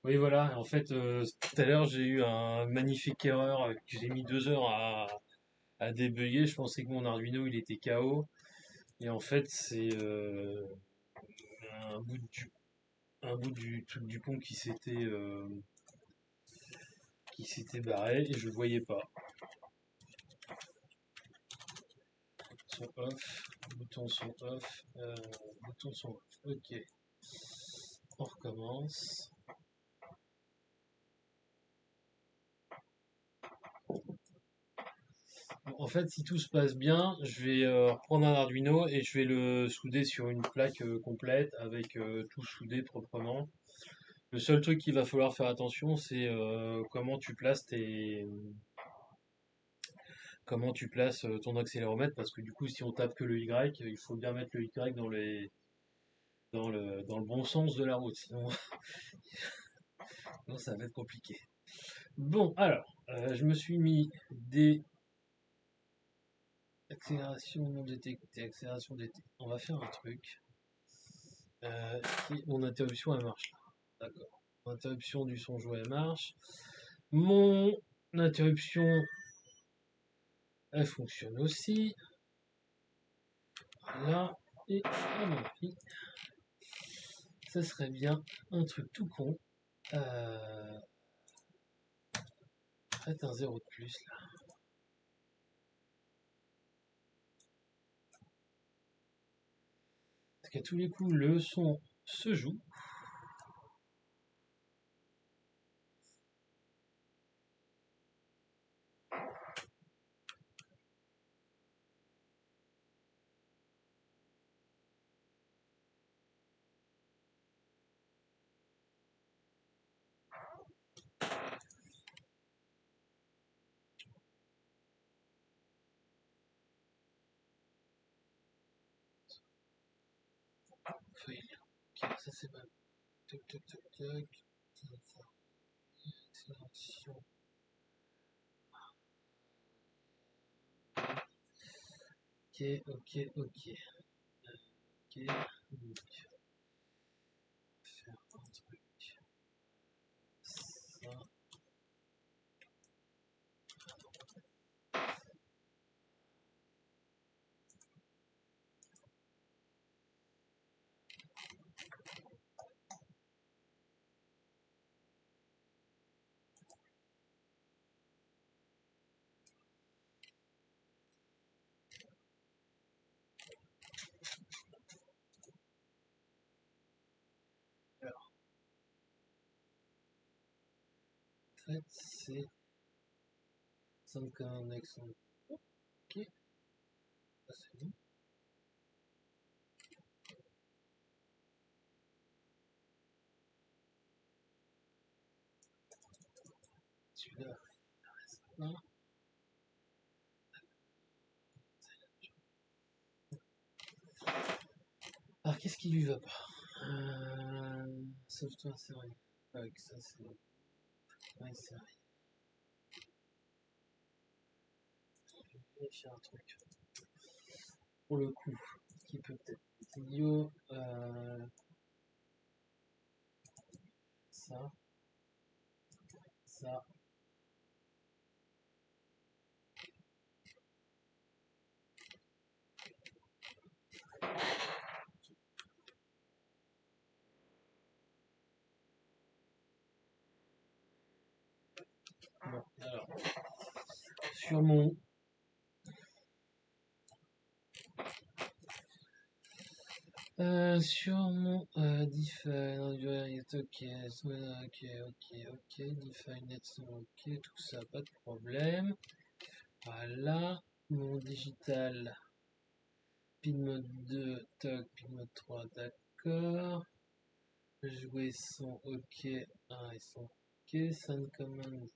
oui, voilà. En fait, tout à l'heure, j'ai eu un magnifique erreur que j'ai mis 2 heures à débugger. Je pensais que mon Arduino, il était KO. Et en fait, c'est un bout du truc du pont qui s'était barré et je le voyais pas. Sont off, boutons sont off, boutons sont off. Ok, on recommence. Bon, en fait, si tout se passe bien, je vais reprendre un Arduino et je vais le souder sur une plaque complète avec tout soudé proprement. Le seul truc qu'il va falloir faire attention, c'est comment tu places ton accéléromètre parce que du coup, si on tape que le Y, il faut bien mettre le Y dans le bon sens de la route, sinon, sinon ça va être compliqué. Bon, alors, je me suis mis des accélérations non détectées, accélération détectée. On va faire un truc. Mon interruption elle marche là. D'accord. Interruption du son joué elle marche. Mon interruption elle fonctionne aussi. Là. Et à mon avis, ça serait bien un truc tout con. Peut-être un 0 de plus là. Parce qu'à tous les coups, le son se joue. Feuille. Ok, ça c'est mal. Toc toc toc toc. Sélection. Ok, ok, ok. Ok, donc, faire un truc. Ça. Alors, en fait, c'est un accent. Ok, ça c'est bon. Celui-là, là. Alors, qu'est-ce qui lui va pas? Sauve-toi, c'est vrai. Avec ça, c'est. Ouais, c'est vrai. Je vais vérifier un truc. Pour le coup, qui peut peut-être être idiot. Ça, ça. Bon, alors, sur mon define, ok, ok, define, let's ok, tout ça, pas de problème. Voilà, mon digital, pin mode 2, toc, pin mode 3, d'accord. Jouer son ok, 1 et son ok, sound command.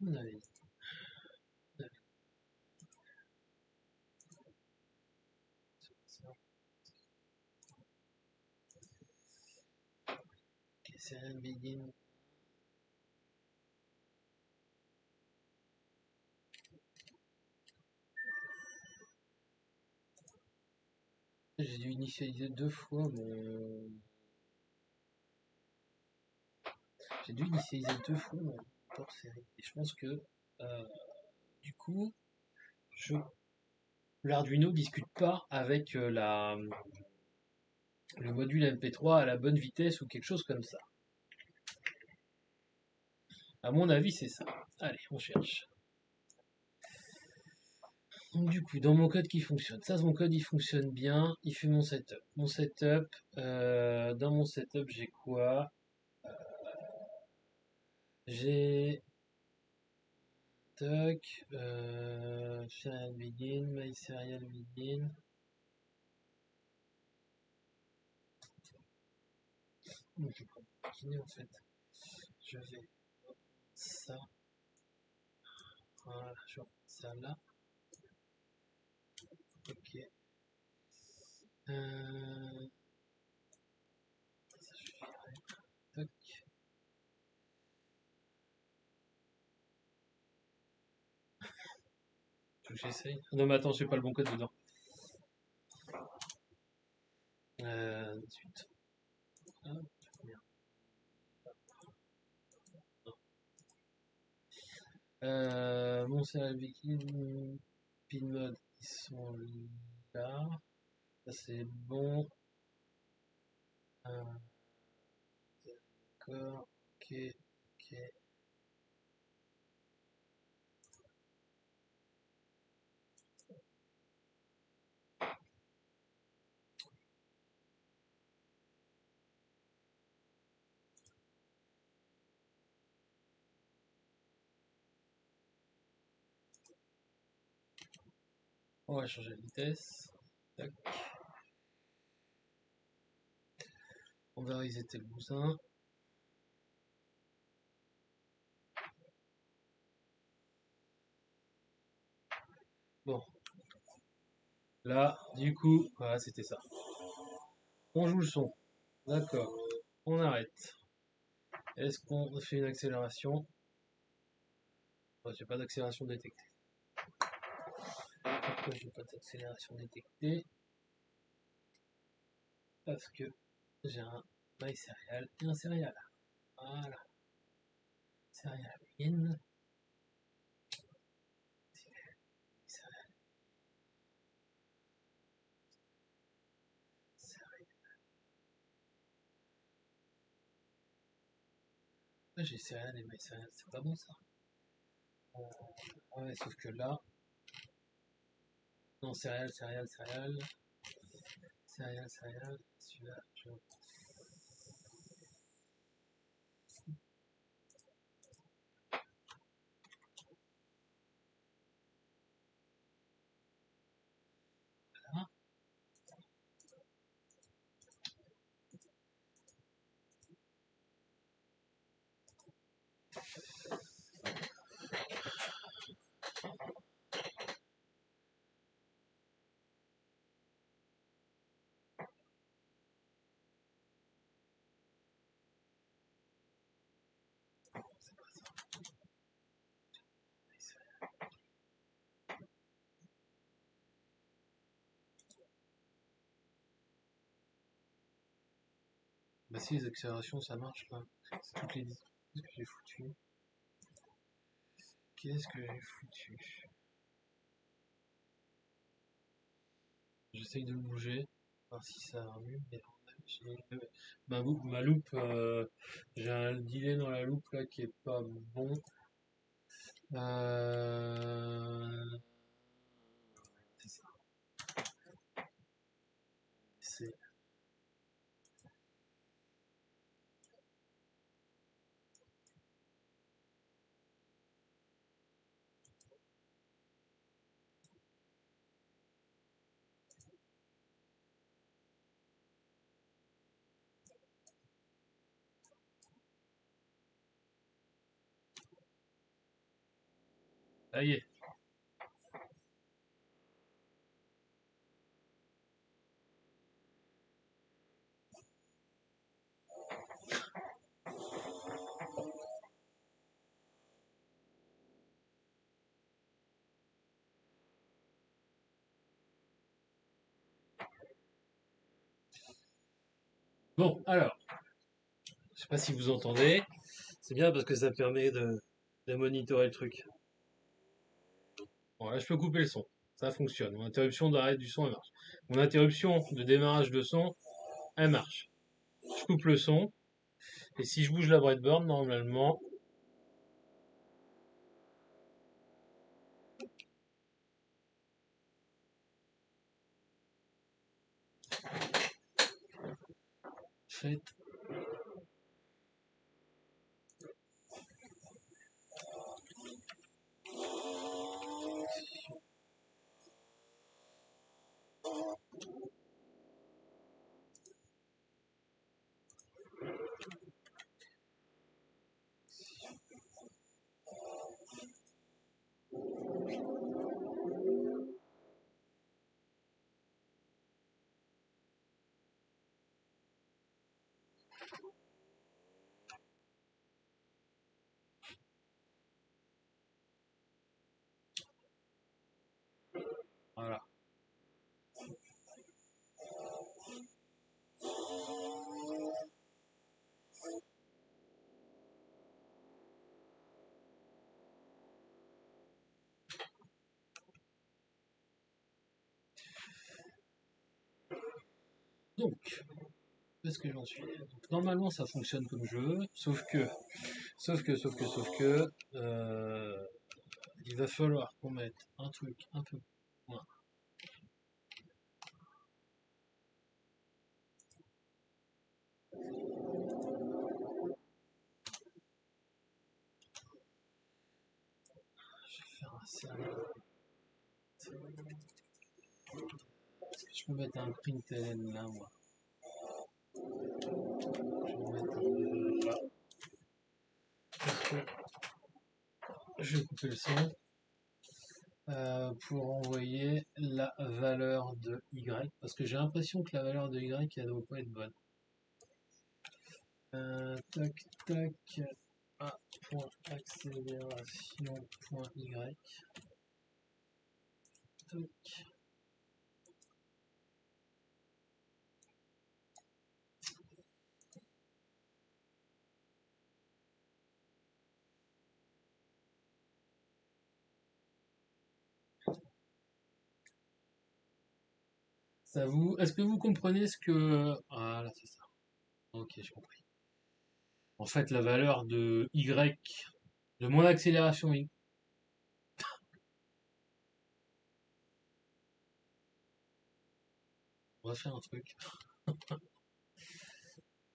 On avait ça. Ok, c'est un begin. J'ai dû initialiser 2 fois mon. J'ai dû initialiser 2 fois mon port série. Et je pense que euh, du coup, je l'Arduino discute pas avec le module MP3 à la bonne vitesse ou quelque chose comme ça. À mon avis, c'est ça. Allez, on cherche. Donc du coup, dans mon code qui fonctionne, ça c'est mon code, il fonctionne bien, il fait mon setup. Dans mon setup, j'ai quoi? J'ai toc, serial begin, my serial begin. Je vais pas beginner en fait. Je vais ça. Voilà, je remets ça là. Ok. Ça suffirait. Toc. Faut que j'essaye. Non mais attends, j'ai pas le bon code dedans. 18. Ah, merde. Mon serial viking, Pinmod, ils sont là. Ça c'est bon. D'accord. Ok. Ok. On va changer de vitesse. Tac. On va resetter le bousin. Bon. Là, du coup, voilà, c'était ça. On joue le son. D'accord. On arrête. Est-ce qu'on fait une accélération? J'ai pas d'accélération détectée. Pourquoi j'ai pas d'accélération détectée? Parce que j'ai un my serial et un serial. Voilà. Serial in. Serial, serial. Là, j'ai serial et my serial. C'est pas bon ça. Ouais, sauf que là. Non, serial, serial, serial. Serial, serial. Celui-là, je... Voilà. C'est pas ça. My serial. Bah si les accélérations ça marche là. C'est toutes les 10. Qu'est-ce que j'ai foutu? Qu'est-ce que j'ai foutu? J'essaye de le bouger, voir si ça remue, mais ma loupe, j'ai un delay dans la loupe là qui est pas bon. C'est ça. C'est. Ça y est. Bon, alors, je sais pas si vous entendez. C'est bien parce que ça permet de monitorer le truc. Bon, là, je peux couper le son. Ça fonctionne. Mon interruption d'arrêt du son, elle marche. Mon interruption de démarrage de son, elle marche. Je coupe le son. Et si je bouge la breadboard, normalement, fait. Voilà. Donc, où est-ce que j'en suis? Donc, normalement, ça fonctionne comme je veux, sauf que, il va falloir qu'on mette un truc un peu moins. Je vais faire un serveur. Est-ce que je peux mettre un println là, moi? Je vais mettre un là. Parce que je vais couper le son pour envoyer la valeur de y, parce que j'ai l'impression que la valeur de y, elle doit pas être bonne. Tac, tac, a point accélération point y. Tac. Est-ce que vous comprenez ce que... Voilà, c'est ça. Ok, j'ai compris. En fait, la valeur de y, de mon accélération y, on va faire un truc.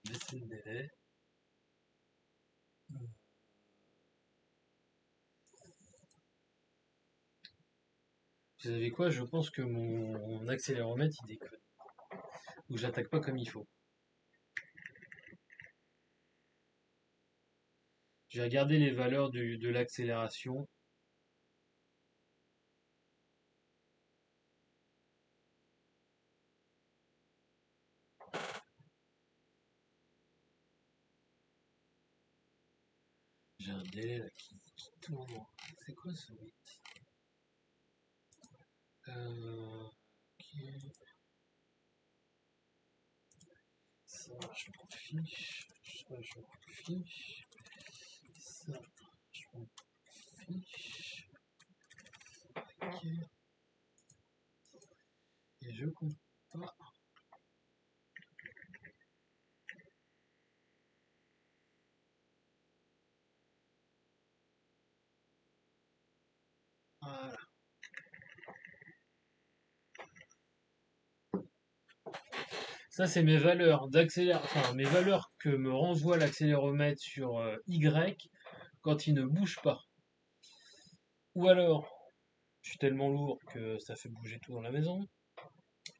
Baisser le délai. Vous savez quoi? Je pense que mon accéléromètre, il déconne. Ou j'attaque pas comme il faut. J'ai regardé les valeurs de l'accélération. J'ai un délai là qui tourne. C'est quoi ce 8? Ok. Ça, je m'en fiche. Ça, je m'en fiche. Ça, je m'en fiche. Ok. Et je compte pas. Voilà. Ça, c'est mes valeurs d'accélération, enfin mes valeurs que me renvoie l'accéléromètre sur Y quand il ne bouge pas. Ou alors, je suis tellement lourd que ça fait bouger tout dans la maison.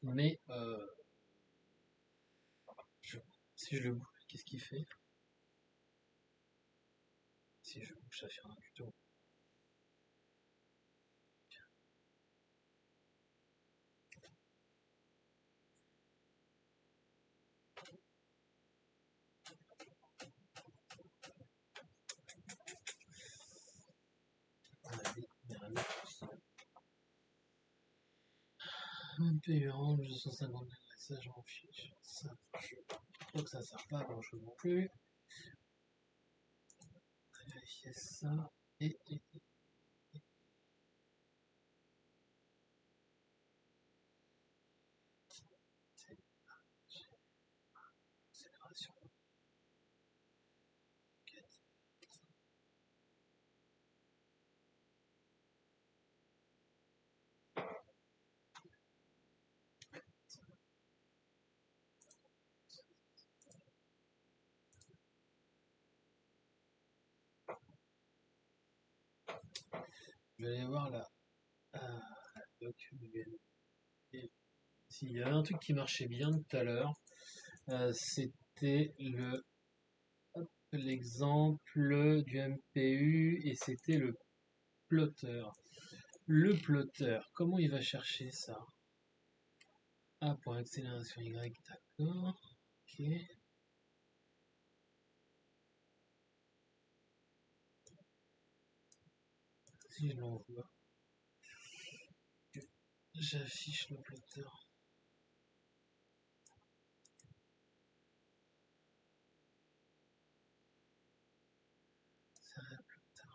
Mais si je le bouge, qu'est-ce qu'il fait? Si je bouge, ça fait rien du tout. Allez, dernier. Un pays orange, 250 degrés, ça j'en fiche. Ça, je crois que ça sert pas à grand chose non plus. Vérifier ça. Et accélération. Je vais aller voir là. S'il y avait un truc qui marchait bien tout à l'heure, c'était l'exemple du MPU et c'était le plotter. Le plotter, comment il va chercher ça? A pour accélération Y, d'accord. Ok. Si je l'envoie, j'affiche le plotter. C'est un plotter.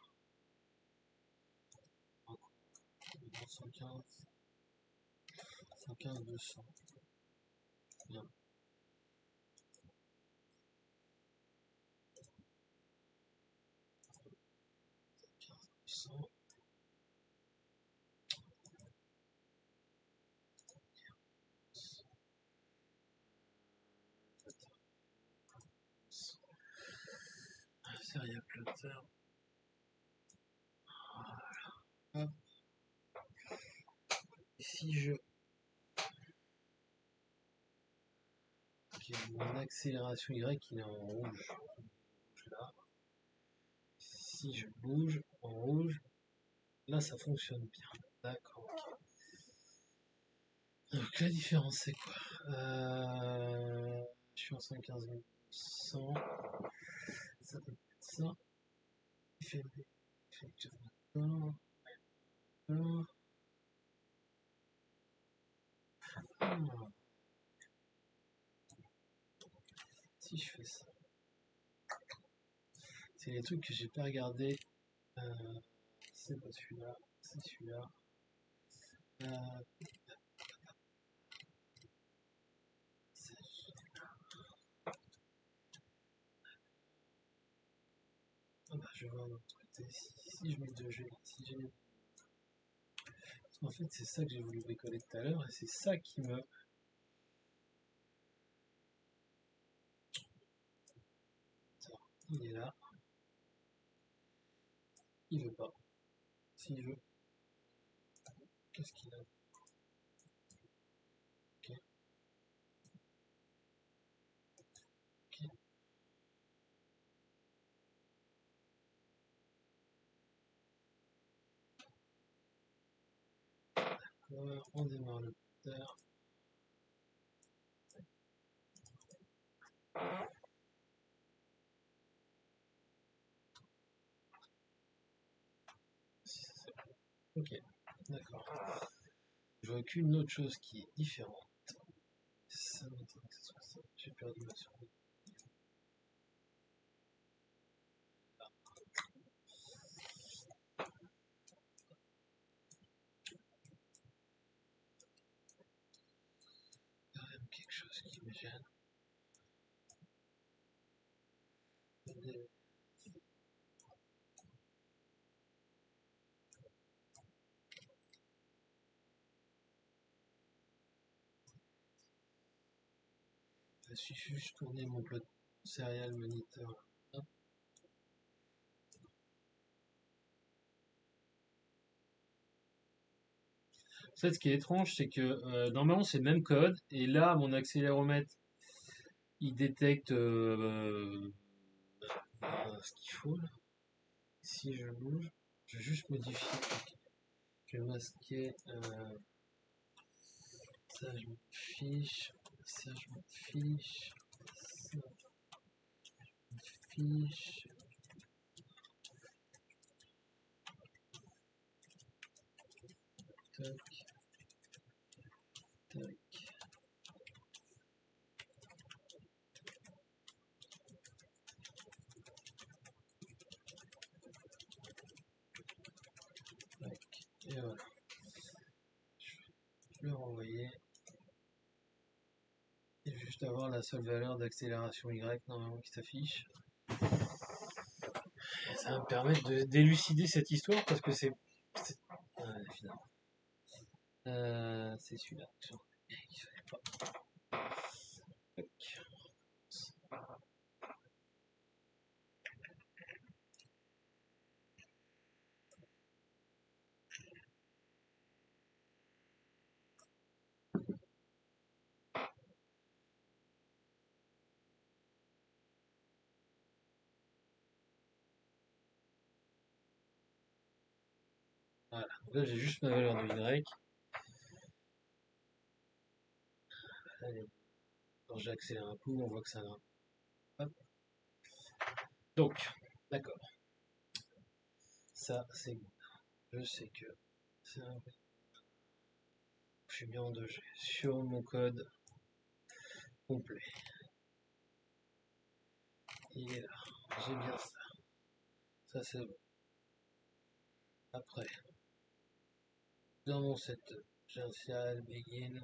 115, 115, 200. Bien. 100. Serial plotter. Hop. Si je mon accélération Y il est en rouge là. Si je bouge en rouge, là ça fonctionne bien. D'accord. Donc la différence c'est quoi? Je suis en 115 100. Ça peut être ça. Il fait d'accord. Ah, si je fais ça. C'est les trucs que j'ai pas regardé. C'est pas celui-là, c'est celui-là. Ah bah, je vais voir de l'autre côté. Si je mets 2G, si j'ai. Parce qu'en fait, c'est ça que j'ai voulu bricoler tout à l'heure, et c'est ça qui me. Attends, il est là. Il veut pas. S'il veut. Qu'est-ce qu'il a? Ok. Ok. On démarre le moteur. Ok, d'accord. Je vois qu'une autre chose qui est différente. Ça m'étonne que ce soit ça. J'ai perdu ma souris. Il y a même quelque chose qui me gêne. Je suis juste tourner mon plot serial monitor. Hop. En fait, ce qui est étrange, c'est que normalement c'est le même code, et là, mon accéléromètre, il détecte ce qu'il faut là. Si je bouge, je vais juste modifier. Je vais masquer. Ça, je me fiche. Ça, je me fiche. Ça, je me fiche. Tac, tac. Tac. Et voilà. Je vais le renvoyer. Et juste avoir la seule valeur d'accélération Y normalement qui s'affiche. Ça va me permettre de d'élucider cette histoire parce que c'est. Finalement. C'est celui-là. Il fallait pas. Tac. Voilà. Donc là, j'ai juste ma valeur de Y. Allez. Quand j'accélère un coup, on voit que ça grimpe. Hop. Donc, d'accord. Ça, c'est bon. Je sais que c'est un... Je suis bien en 2G sur mon code complet. Il est là. J'ai bien ça. Ça c'est bon. Après, dans mon setup, j'ai un serial begin.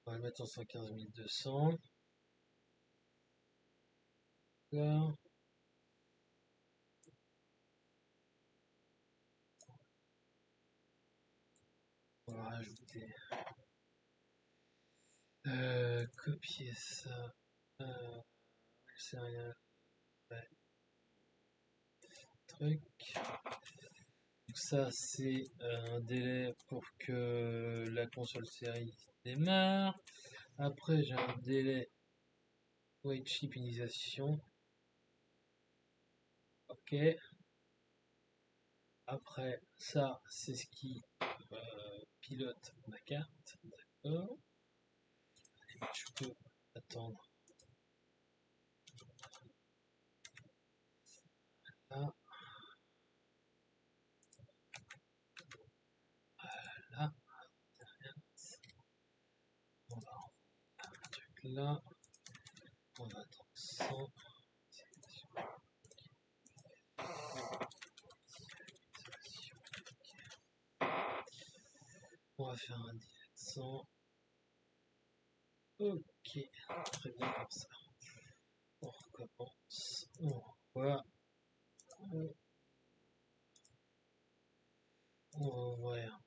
On va le mettre en 115200. Là. On va rajouter. Copier ça. Serial. Ouais. Truc. Donc ça c'est un délai pour que la console série démarre. Après j'ai un délai wait chip initialisation. Ok. Après ça c'est ce qui pilote ma carte. D'accord. Je peux attendre là. Là. On va un truc là. On va attendre 100. On va faire un 100. Ok, très bien comme ça. On recommence. On voit. On va ouvrir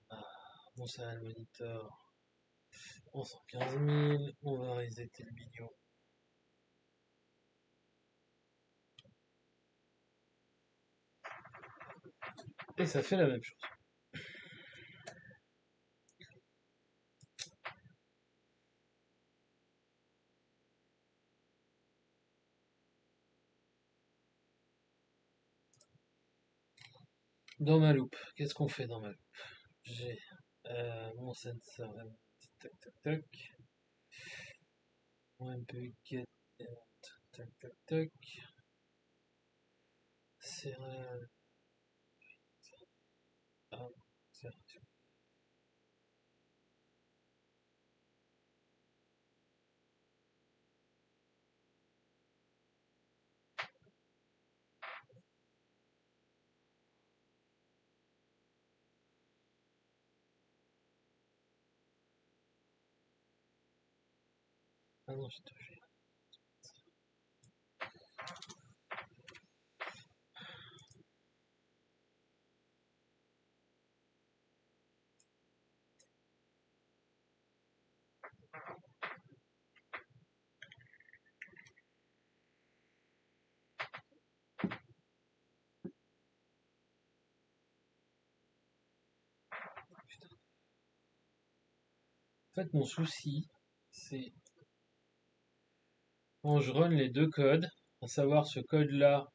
mon serial monitor en 115 000. On va resetter le bidon. Et ça fait la même chose. Dans ma loupe, qu'est-ce qu'on fait dans ma loupe? J'ai mon sensor, tac tac tac, mon MPU get, tac tac tac, serial, ah, ah non, j'ai tout fait. En fait, mon souci, c'est quand je run les deux codes, à savoir ce code-là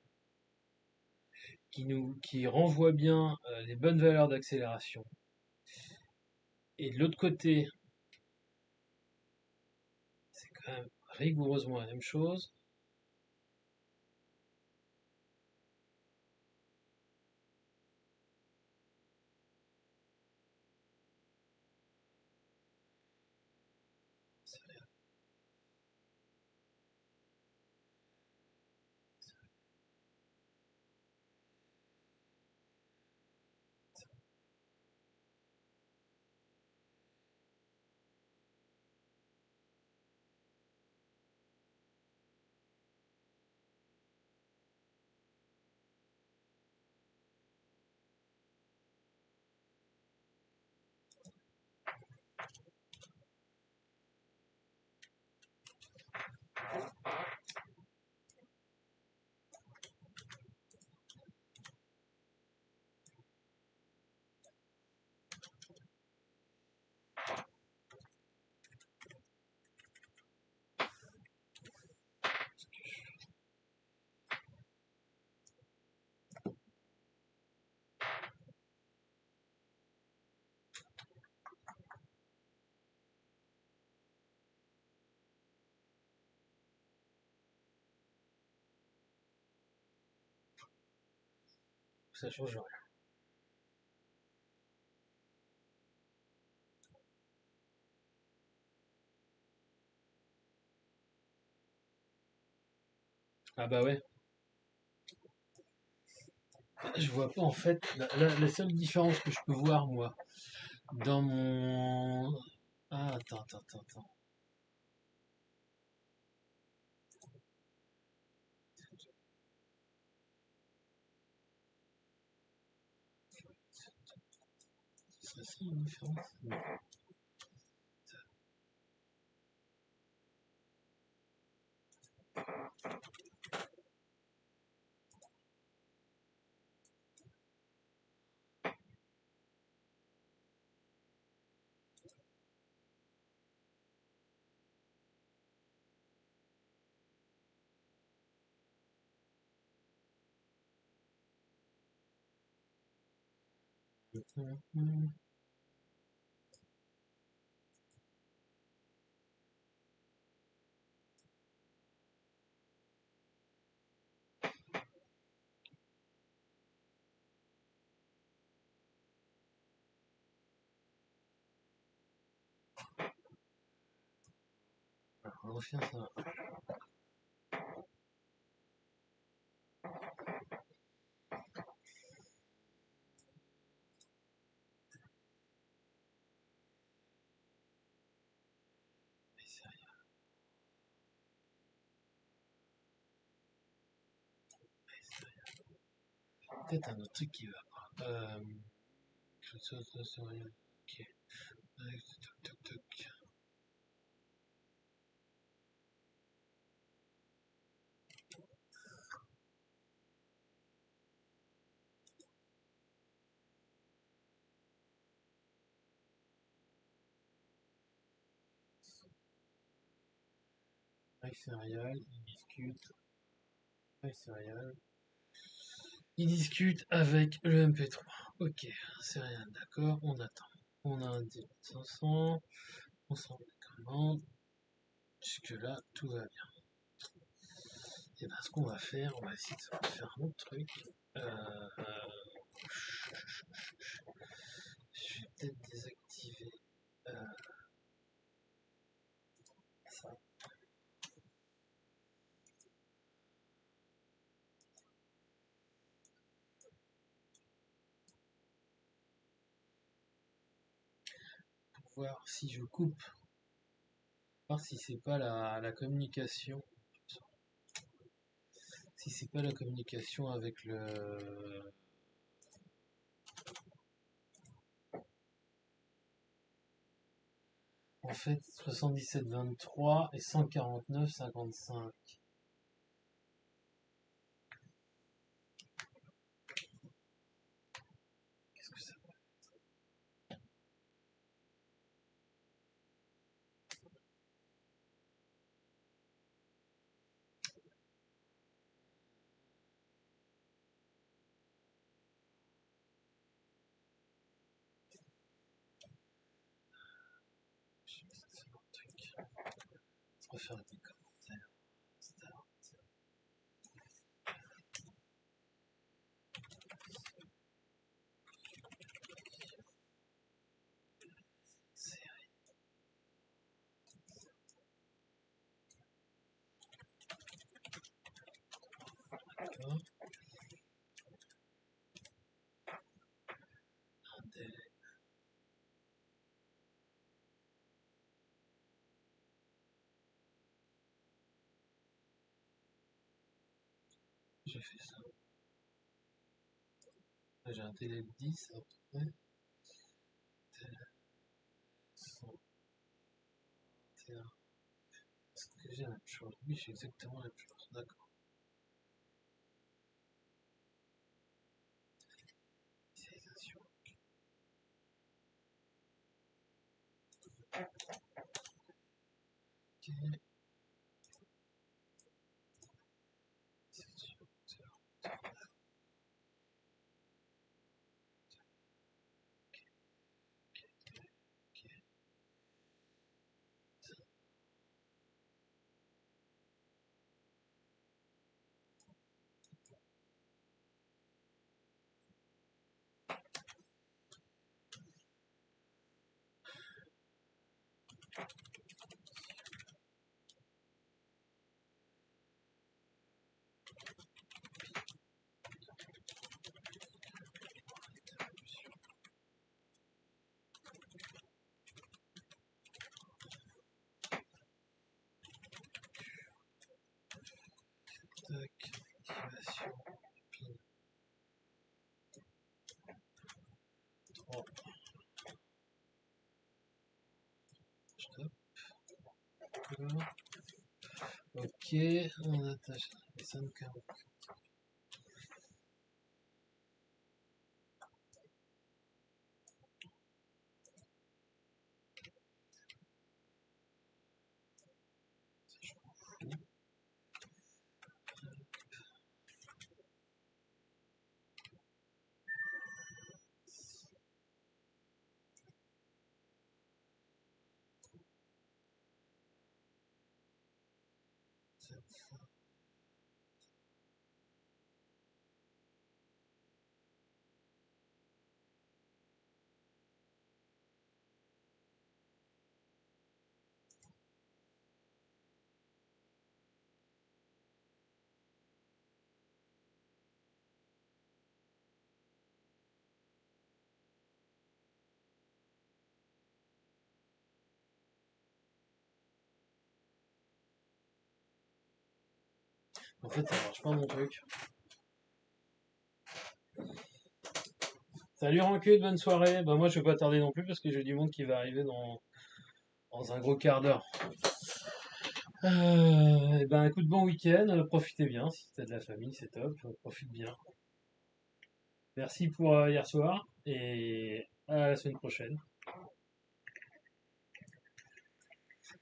qui renvoie bien les bonnes valeurs d'accélération, et de l'autre côté, c'est quand même rigoureusement la même chose. ça change rien. Ah bah ouais. Je vois pas en fait la seule différence que je peux voir moi dans mon. Ah attends. Ce serait ça une différence? Non. Alors, on va faire ça. Peut-être un autre truc qui va pas. Ok. Toc. Avec céréales, il discute. Avec céréales. Il discute avec le MP3. Ok, c'est rien, d'accord, on attend. On a un deal 500, on s'en met commande. Jusque là, tout va bien. Et bien, ce qu'on va faire, on va essayer de faire un autre truc. Je vais peut-être désactiver ça pour voir si je coupe, voir si c'est pas la communication, si c'est pas la communication avec le. En fait, 77-23 et 149-55. Qu'est-ce que ça veut dire? C'est un truc. On va faire des commentaires. Start. Série. D'accord. Un délai. J'ai fait ça. J'ai un délai de 10 à peu près. Délai 121. Est-ce que j'ai la même chose? Oui, j'ai exactement la même chose. D'accord. Initialisation. Ok. Activation pin 3. Stop. Ok, on attache les 5 carreaux. En fait, ça marche pas mon truc. Salut Rancune, bonne soirée. Bah moi je vais pas tarder non plus parce que j'ai du monde qui va arriver dans un gros quart d'heure. Et ben écoute, bon week-end, profitez bien. Si t'as de la famille, c'est top, profite bien. Merci pour hier soir et à la semaine prochaine.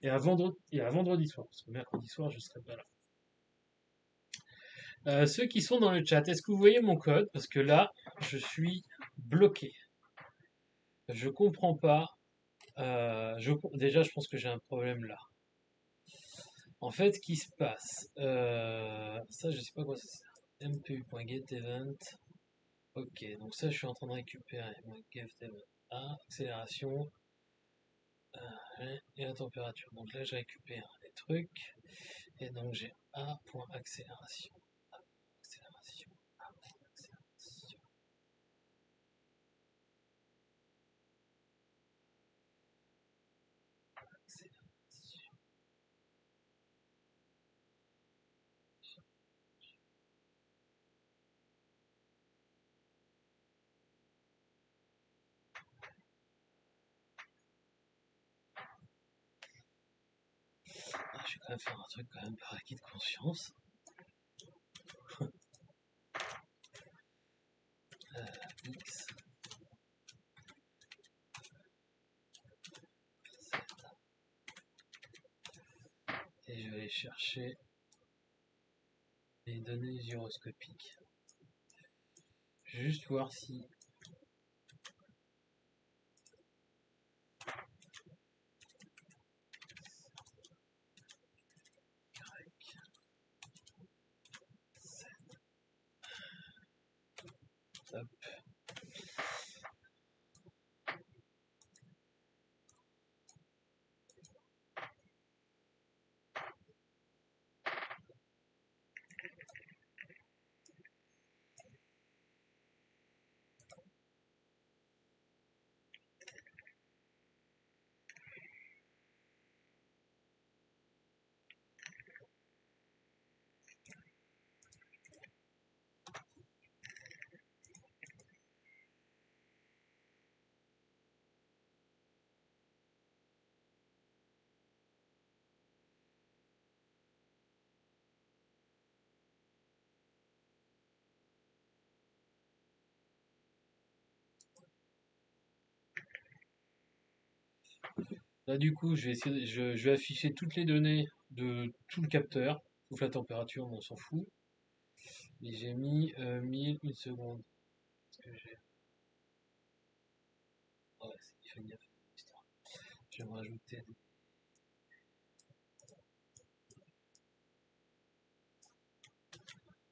Et à vendredi soir, parce que mercredi soir je serai pas là. Ceux qui sont dans le chat, est-ce que vous voyez mon code? Parce que là, je suis bloqué. Je comprends pas. Déjà, je pense que j'ai un problème là. En fait, ce qui se passe, ça, je sais pas quoi c'est. mpu.getEvent. Ok, donc ça, je suis en train de récupérer mon getEvent A, accélération et la température. Donc là, je récupère les trucs et donc j'ai A.accélération. Accélération. Accélération. Accélération. Ah, je vais quand même faire un truc quand même par acquis de conscience. X. Et je vais aller chercher les données gyroscopiques. Juste voir si hop. Là du coup, je vais afficher toutes les données de tout le capteur, sauf la température, mais on s'en fout. Et j'ai mis 1000 une seconde. Parce que ouais, il fait une histoire. Je vais me rajouter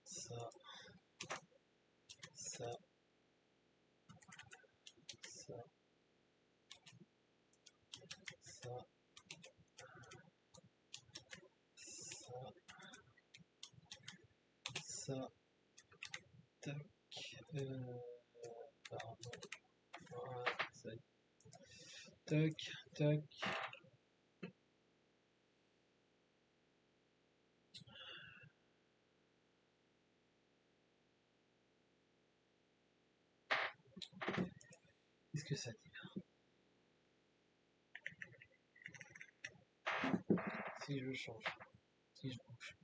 ça, ça, ça, ça. Tac, tac. Qu'est-ce que ça dit? Si je change, si je bouge.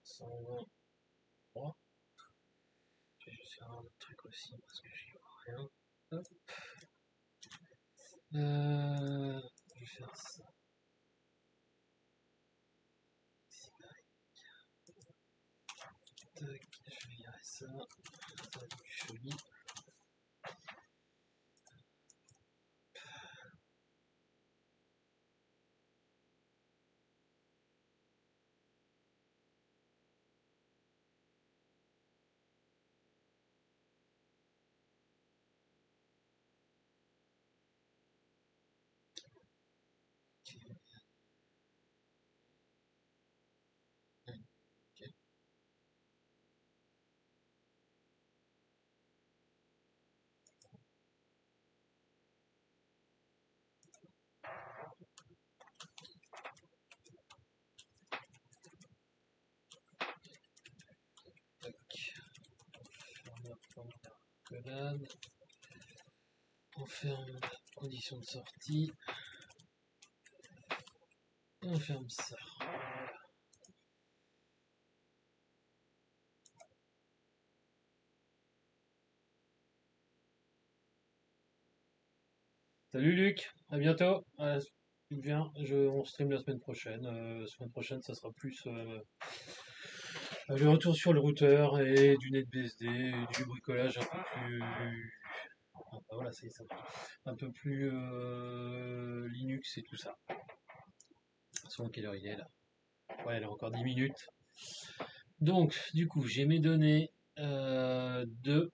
Cent vingt trois. Je vais juste faire un autre truc aussi parce que j'y vois rien. Hop. Je vais faire ça. Tac, je vais virer ça. Ça va être plus joli. Ok. Tac. On ferme la collade. On ferme la condition de sortie. On ferme ça. Salut Luc, à bientôt. Tu viens, on stream la semaine prochaine. Semaine prochaine, ça sera plus le retour sur le routeur et du NetBSD, et du bricolage un peu plus. Ah, bah voilà, c'est ça. Un peu plus Linux et tout ça. Selon quelle heure il est là. Ouais, il a encore 10 minutes. Donc, du coup, j'ai mes données de.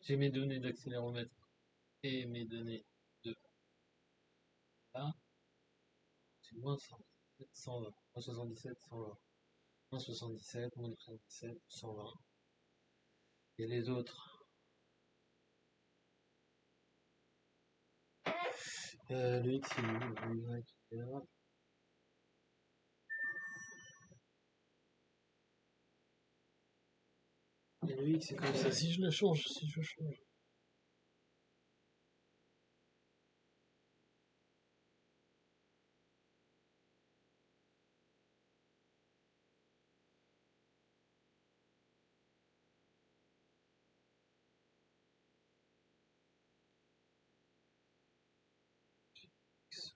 J'ai mes données d'accéléromètre et mes données de là. C'est moins 117, 120. Moins 77, 120. Moins 77, moins 77, 120. Et les autres. Le X est où? Le Y est là. Et le X c'est comme ça. Si je le change, si je change. X,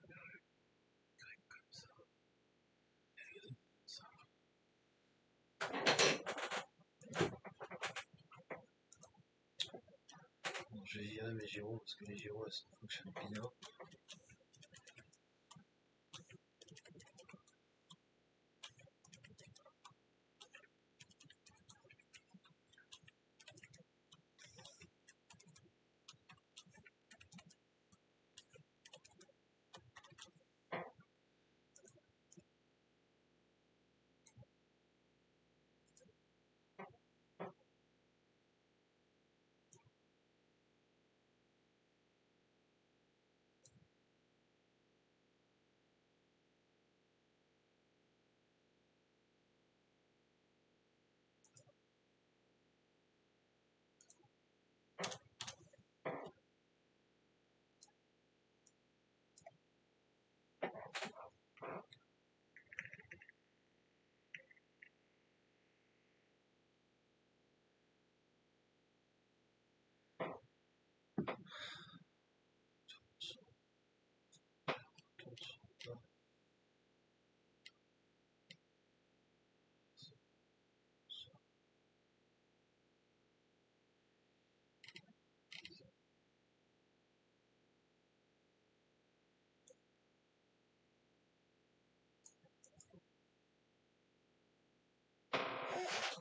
Y comme ça. Ça. Bon, je vais virer mes gyros parce que les gyros elles fonctionnent bien.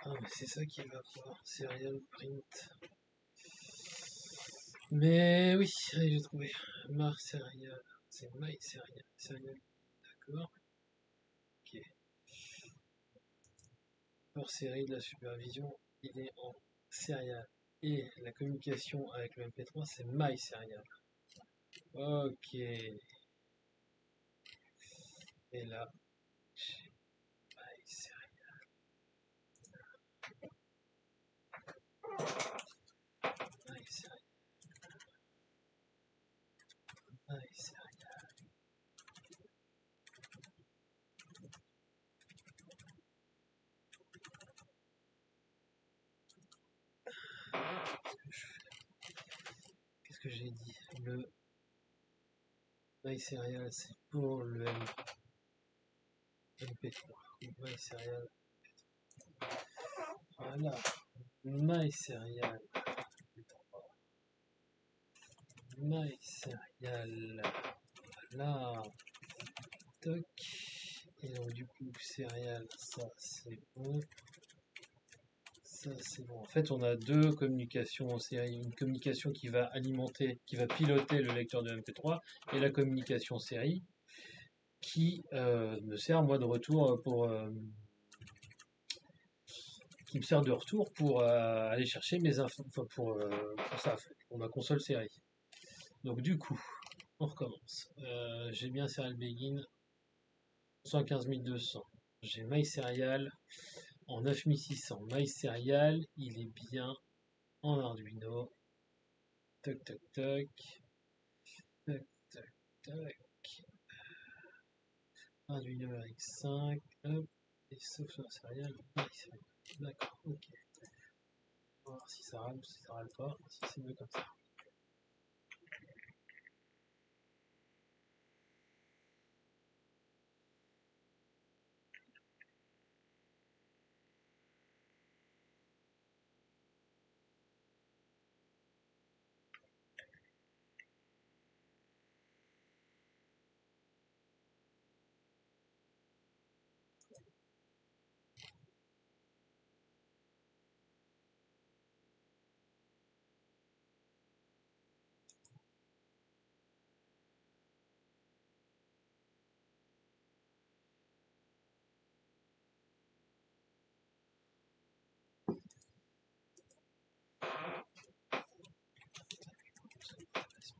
Ah, mais c'est ça qui va pas. Serial print. Mais oui, allez, j'ai trouvé. Mar Serial. C'est My Serial. Serial, d'accord. Ok. Hors série de la supervision, il est en Serial. Et la communication avec le MP3, c'est My Serial. Ok. Et là, j'ai My Serial. My Serial. My Serial. Qu'est-ce que j'ai dit? Le My Serial, c'est pour le MP3. My Serial. Voilà. My Serial. My Serial. Voilà. Toc. Et donc du coup, Serial, ça c'est bon. Ça c'est bon. En fait, on a deux communications en série. Une communication qui va alimenter, qui va piloter le lecteur de MP3 et la communication série qui me sert moi de retour pour qui me sert de retour pour aller chercher mes infos, enfin, pour ça, pour ma console série. Donc du coup, on recommence. J'ai bien Serial Begin 115 200. J'ai MySerial en 9600. MySerial, il est bien en Arduino. Toc toc toc. Toc toc toc. Arduino RX5. Hop. Et software serial. MySerial. D'accord, ok. On va voir si ça râle ou si ça râle pas. Si c'est mieux comme ça.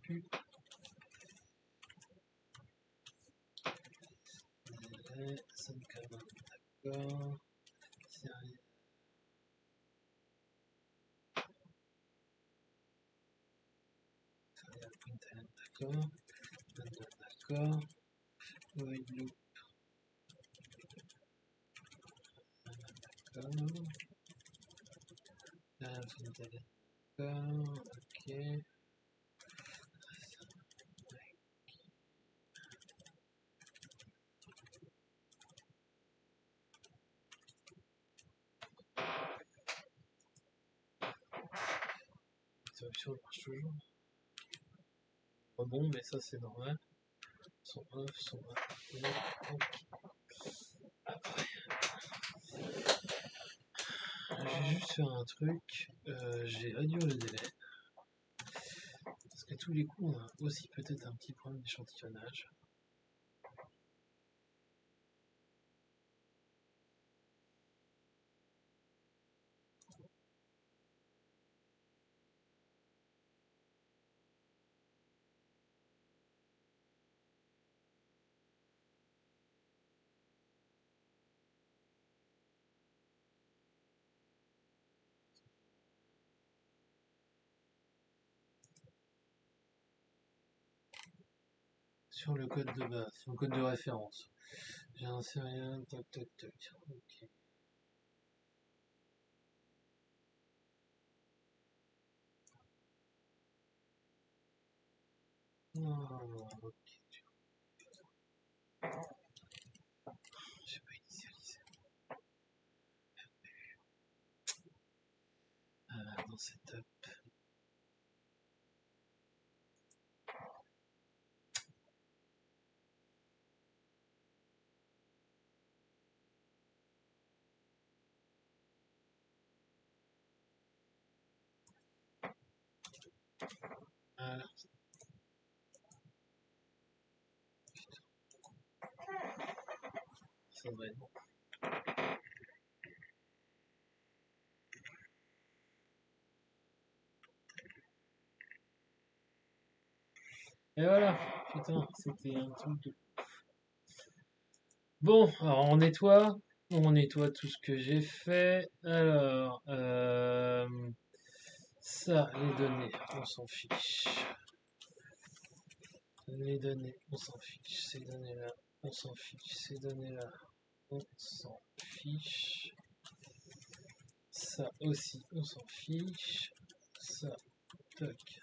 Plus. Ça me calme. D'accord. Serial. Serial println. D'accord. D'accord. Void loop. D'accord. D'accord. Ok. Les options marchent toujours. Bon, mais ça c'est normal. Son off, son off. Après, je vais juste faire un truc. J'ai réduit le délai. Parce que tous les coups, on a aussi peut-être un petit problème d'échantillonnage. Sur le code de base, sur le code de référence. J'ai un serial, toc toc toc. Ok. Oh, ok. J'ai pas initialisé. Dans Setup. Voilà, ça devrait être bon. Et voilà, putain, c'était un truc de... Bon, alors on nettoie tout ce que j'ai fait. Alors, ça, les données, on s'en fiche. Les données, on s'en fiche. Ces données-là, on s'en fiche. Ces données-là, on s'en fiche. Ça aussi, on s'en fiche. Ça, toc.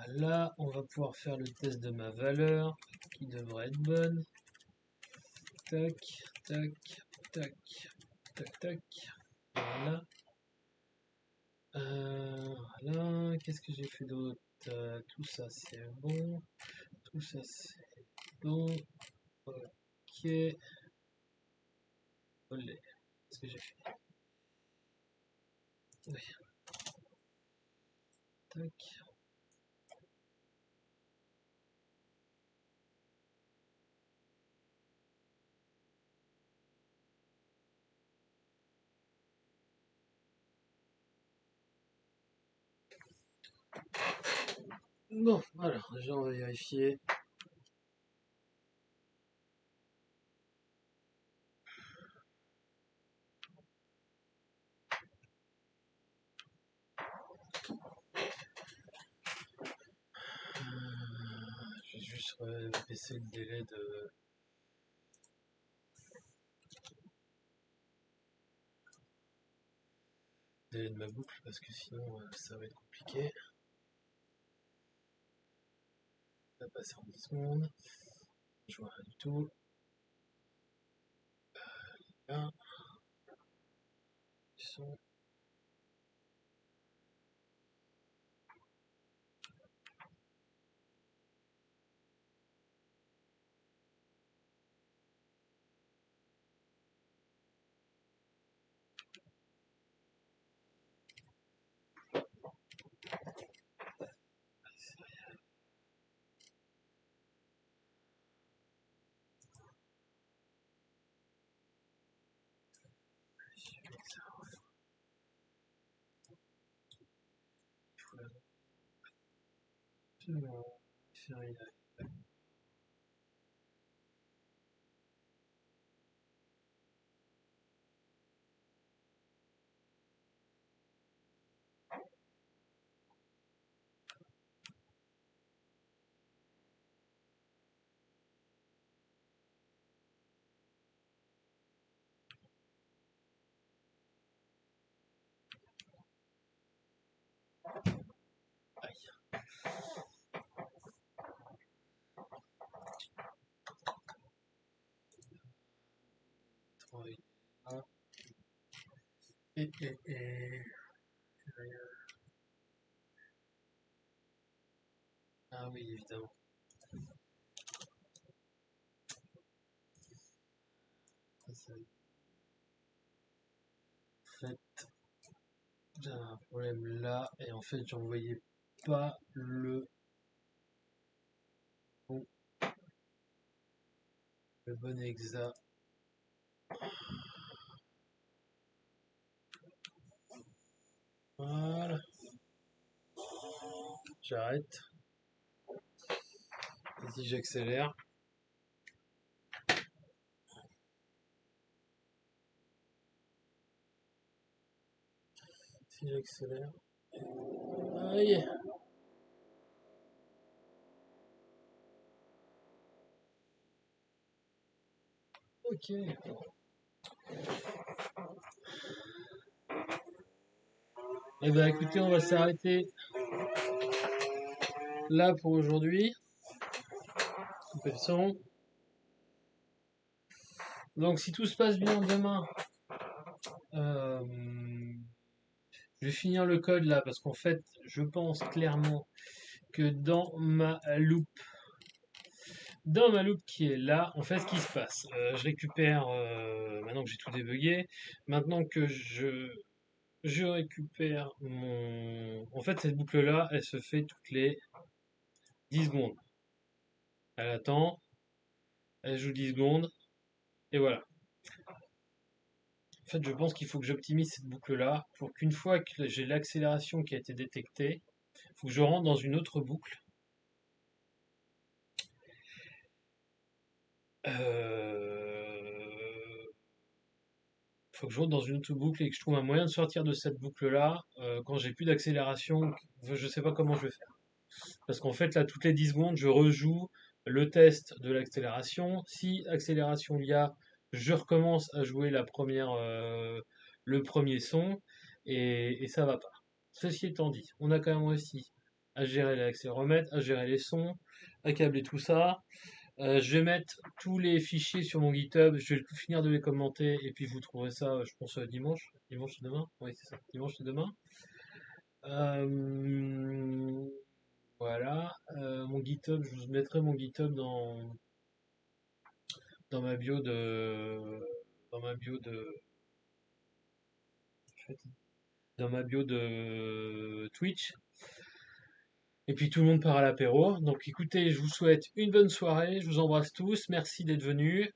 Là, on va pouvoir faire le test de ma valeur, qui devrait être bonne. Tac, tac, tac, tac, tac. Voilà. Voilà. Qu'est-ce que j'ai fait d'autre? Tout ça, c'est bon. Tout ça, c'est bon. Ok. Olé. Qu'est-ce que j'ai fait? Oui. Tac. Bon, alors, déjà, on va vérifier. Je vais juste baisser le délai de ma boucle parce que sinon ça va être compliqué. Ça va passer en 10 secondes. Je vois rien du tout. Là, ils sont... Et... Ah oui, évidemment. En fait, j'ai un problème là, et en fait, j'envoyais pas bon, le bon exa. Voilà, j'arrête. Ici, j'accélère. Si j'accélère. Aïe. Ok. Eh ben écoutez, on va s'arrêter là pour aujourd'hui. Couper le son. Donc si tout se passe bien demain, euh, je vais finir le code là parce qu'en fait, je pense clairement que dans ma loupe qui est là, en fait, ce qui se passe, je récupère maintenant que j'ai tout débugué, maintenant que je je récupère mon... En fait, cette boucle-là, elle se fait toutes les 10 secondes. Elle attend, elle joue 10 secondes, et voilà. En fait, je pense qu'il faut que j'optimise cette boucle-là pour qu'une fois que j'ai l'accélération qui a été détectée, il faut que je rentre dans une autre boucle. Faut que je rentre dans une autre boucle et que je trouve un moyen de sortir de cette boucle-là quand j'ai plus d'accélération. Je sais pas comment je vais faire. Parce qu'en fait, là, toutes les 10 secondes, je rejoue le test de l'accélération. Si accélération il y a, je recommence à jouer le premier son et ça va pas. Ceci étant dit, on a quand même réussi à gérer l'accéléromètre, à gérer les sons, à câbler tout ça. Je vais mettre tous les fichiers sur mon GitHub, je vais tout finir de les commenter et puis vous trouverez ça, je pense, dimanche. Dimanche c'est demain? Oui, c'est ça. Dimanche c'est demain. Euh, voilà. Mon GitHub, je vous mettrai mon GitHub dans ma bio dans ma bio de dans ma bio de Twitch. Et puis tout le monde part à l'apéro. Donc écoutez, je vous souhaite une bonne soirée. Je vous embrasse tous. Merci d'être venus.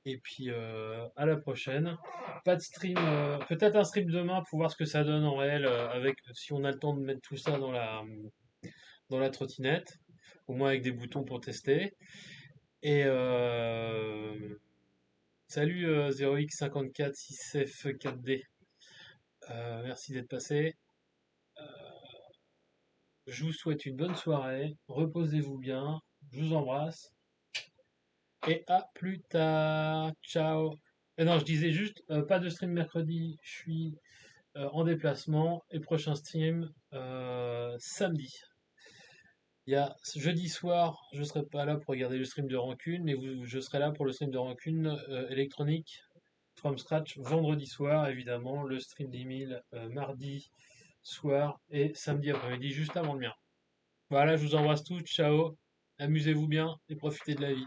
Et puis à la prochaine. Pas de stream, peut-être un stream demain pour voir ce que ça donne en réel avec si on a le temps de mettre tout ça dans la trottinette, au moins avec des boutons pour tester. Et salut 0x54 6f4d. Merci d'être passé. Je vous souhaite une bonne soirée. Reposez-vous bien. Je vous embrasse. Et à plus tard. Ciao. Et non, je disais juste, pas de stream mercredi. Je suis en déplacement. Et prochain stream samedi. Il y a jeudi soir, je serai pas là pour regarder le stream de Rancune, mais je serai là pour le stream de Rancune électronique from scratch vendredi soir, évidemment, le stream d'Emile mardi soir et samedi après-midi, juste avant le mien. Voilà, je vous embrasse tous, ciao, amusez-vous bien et profitez de la vie.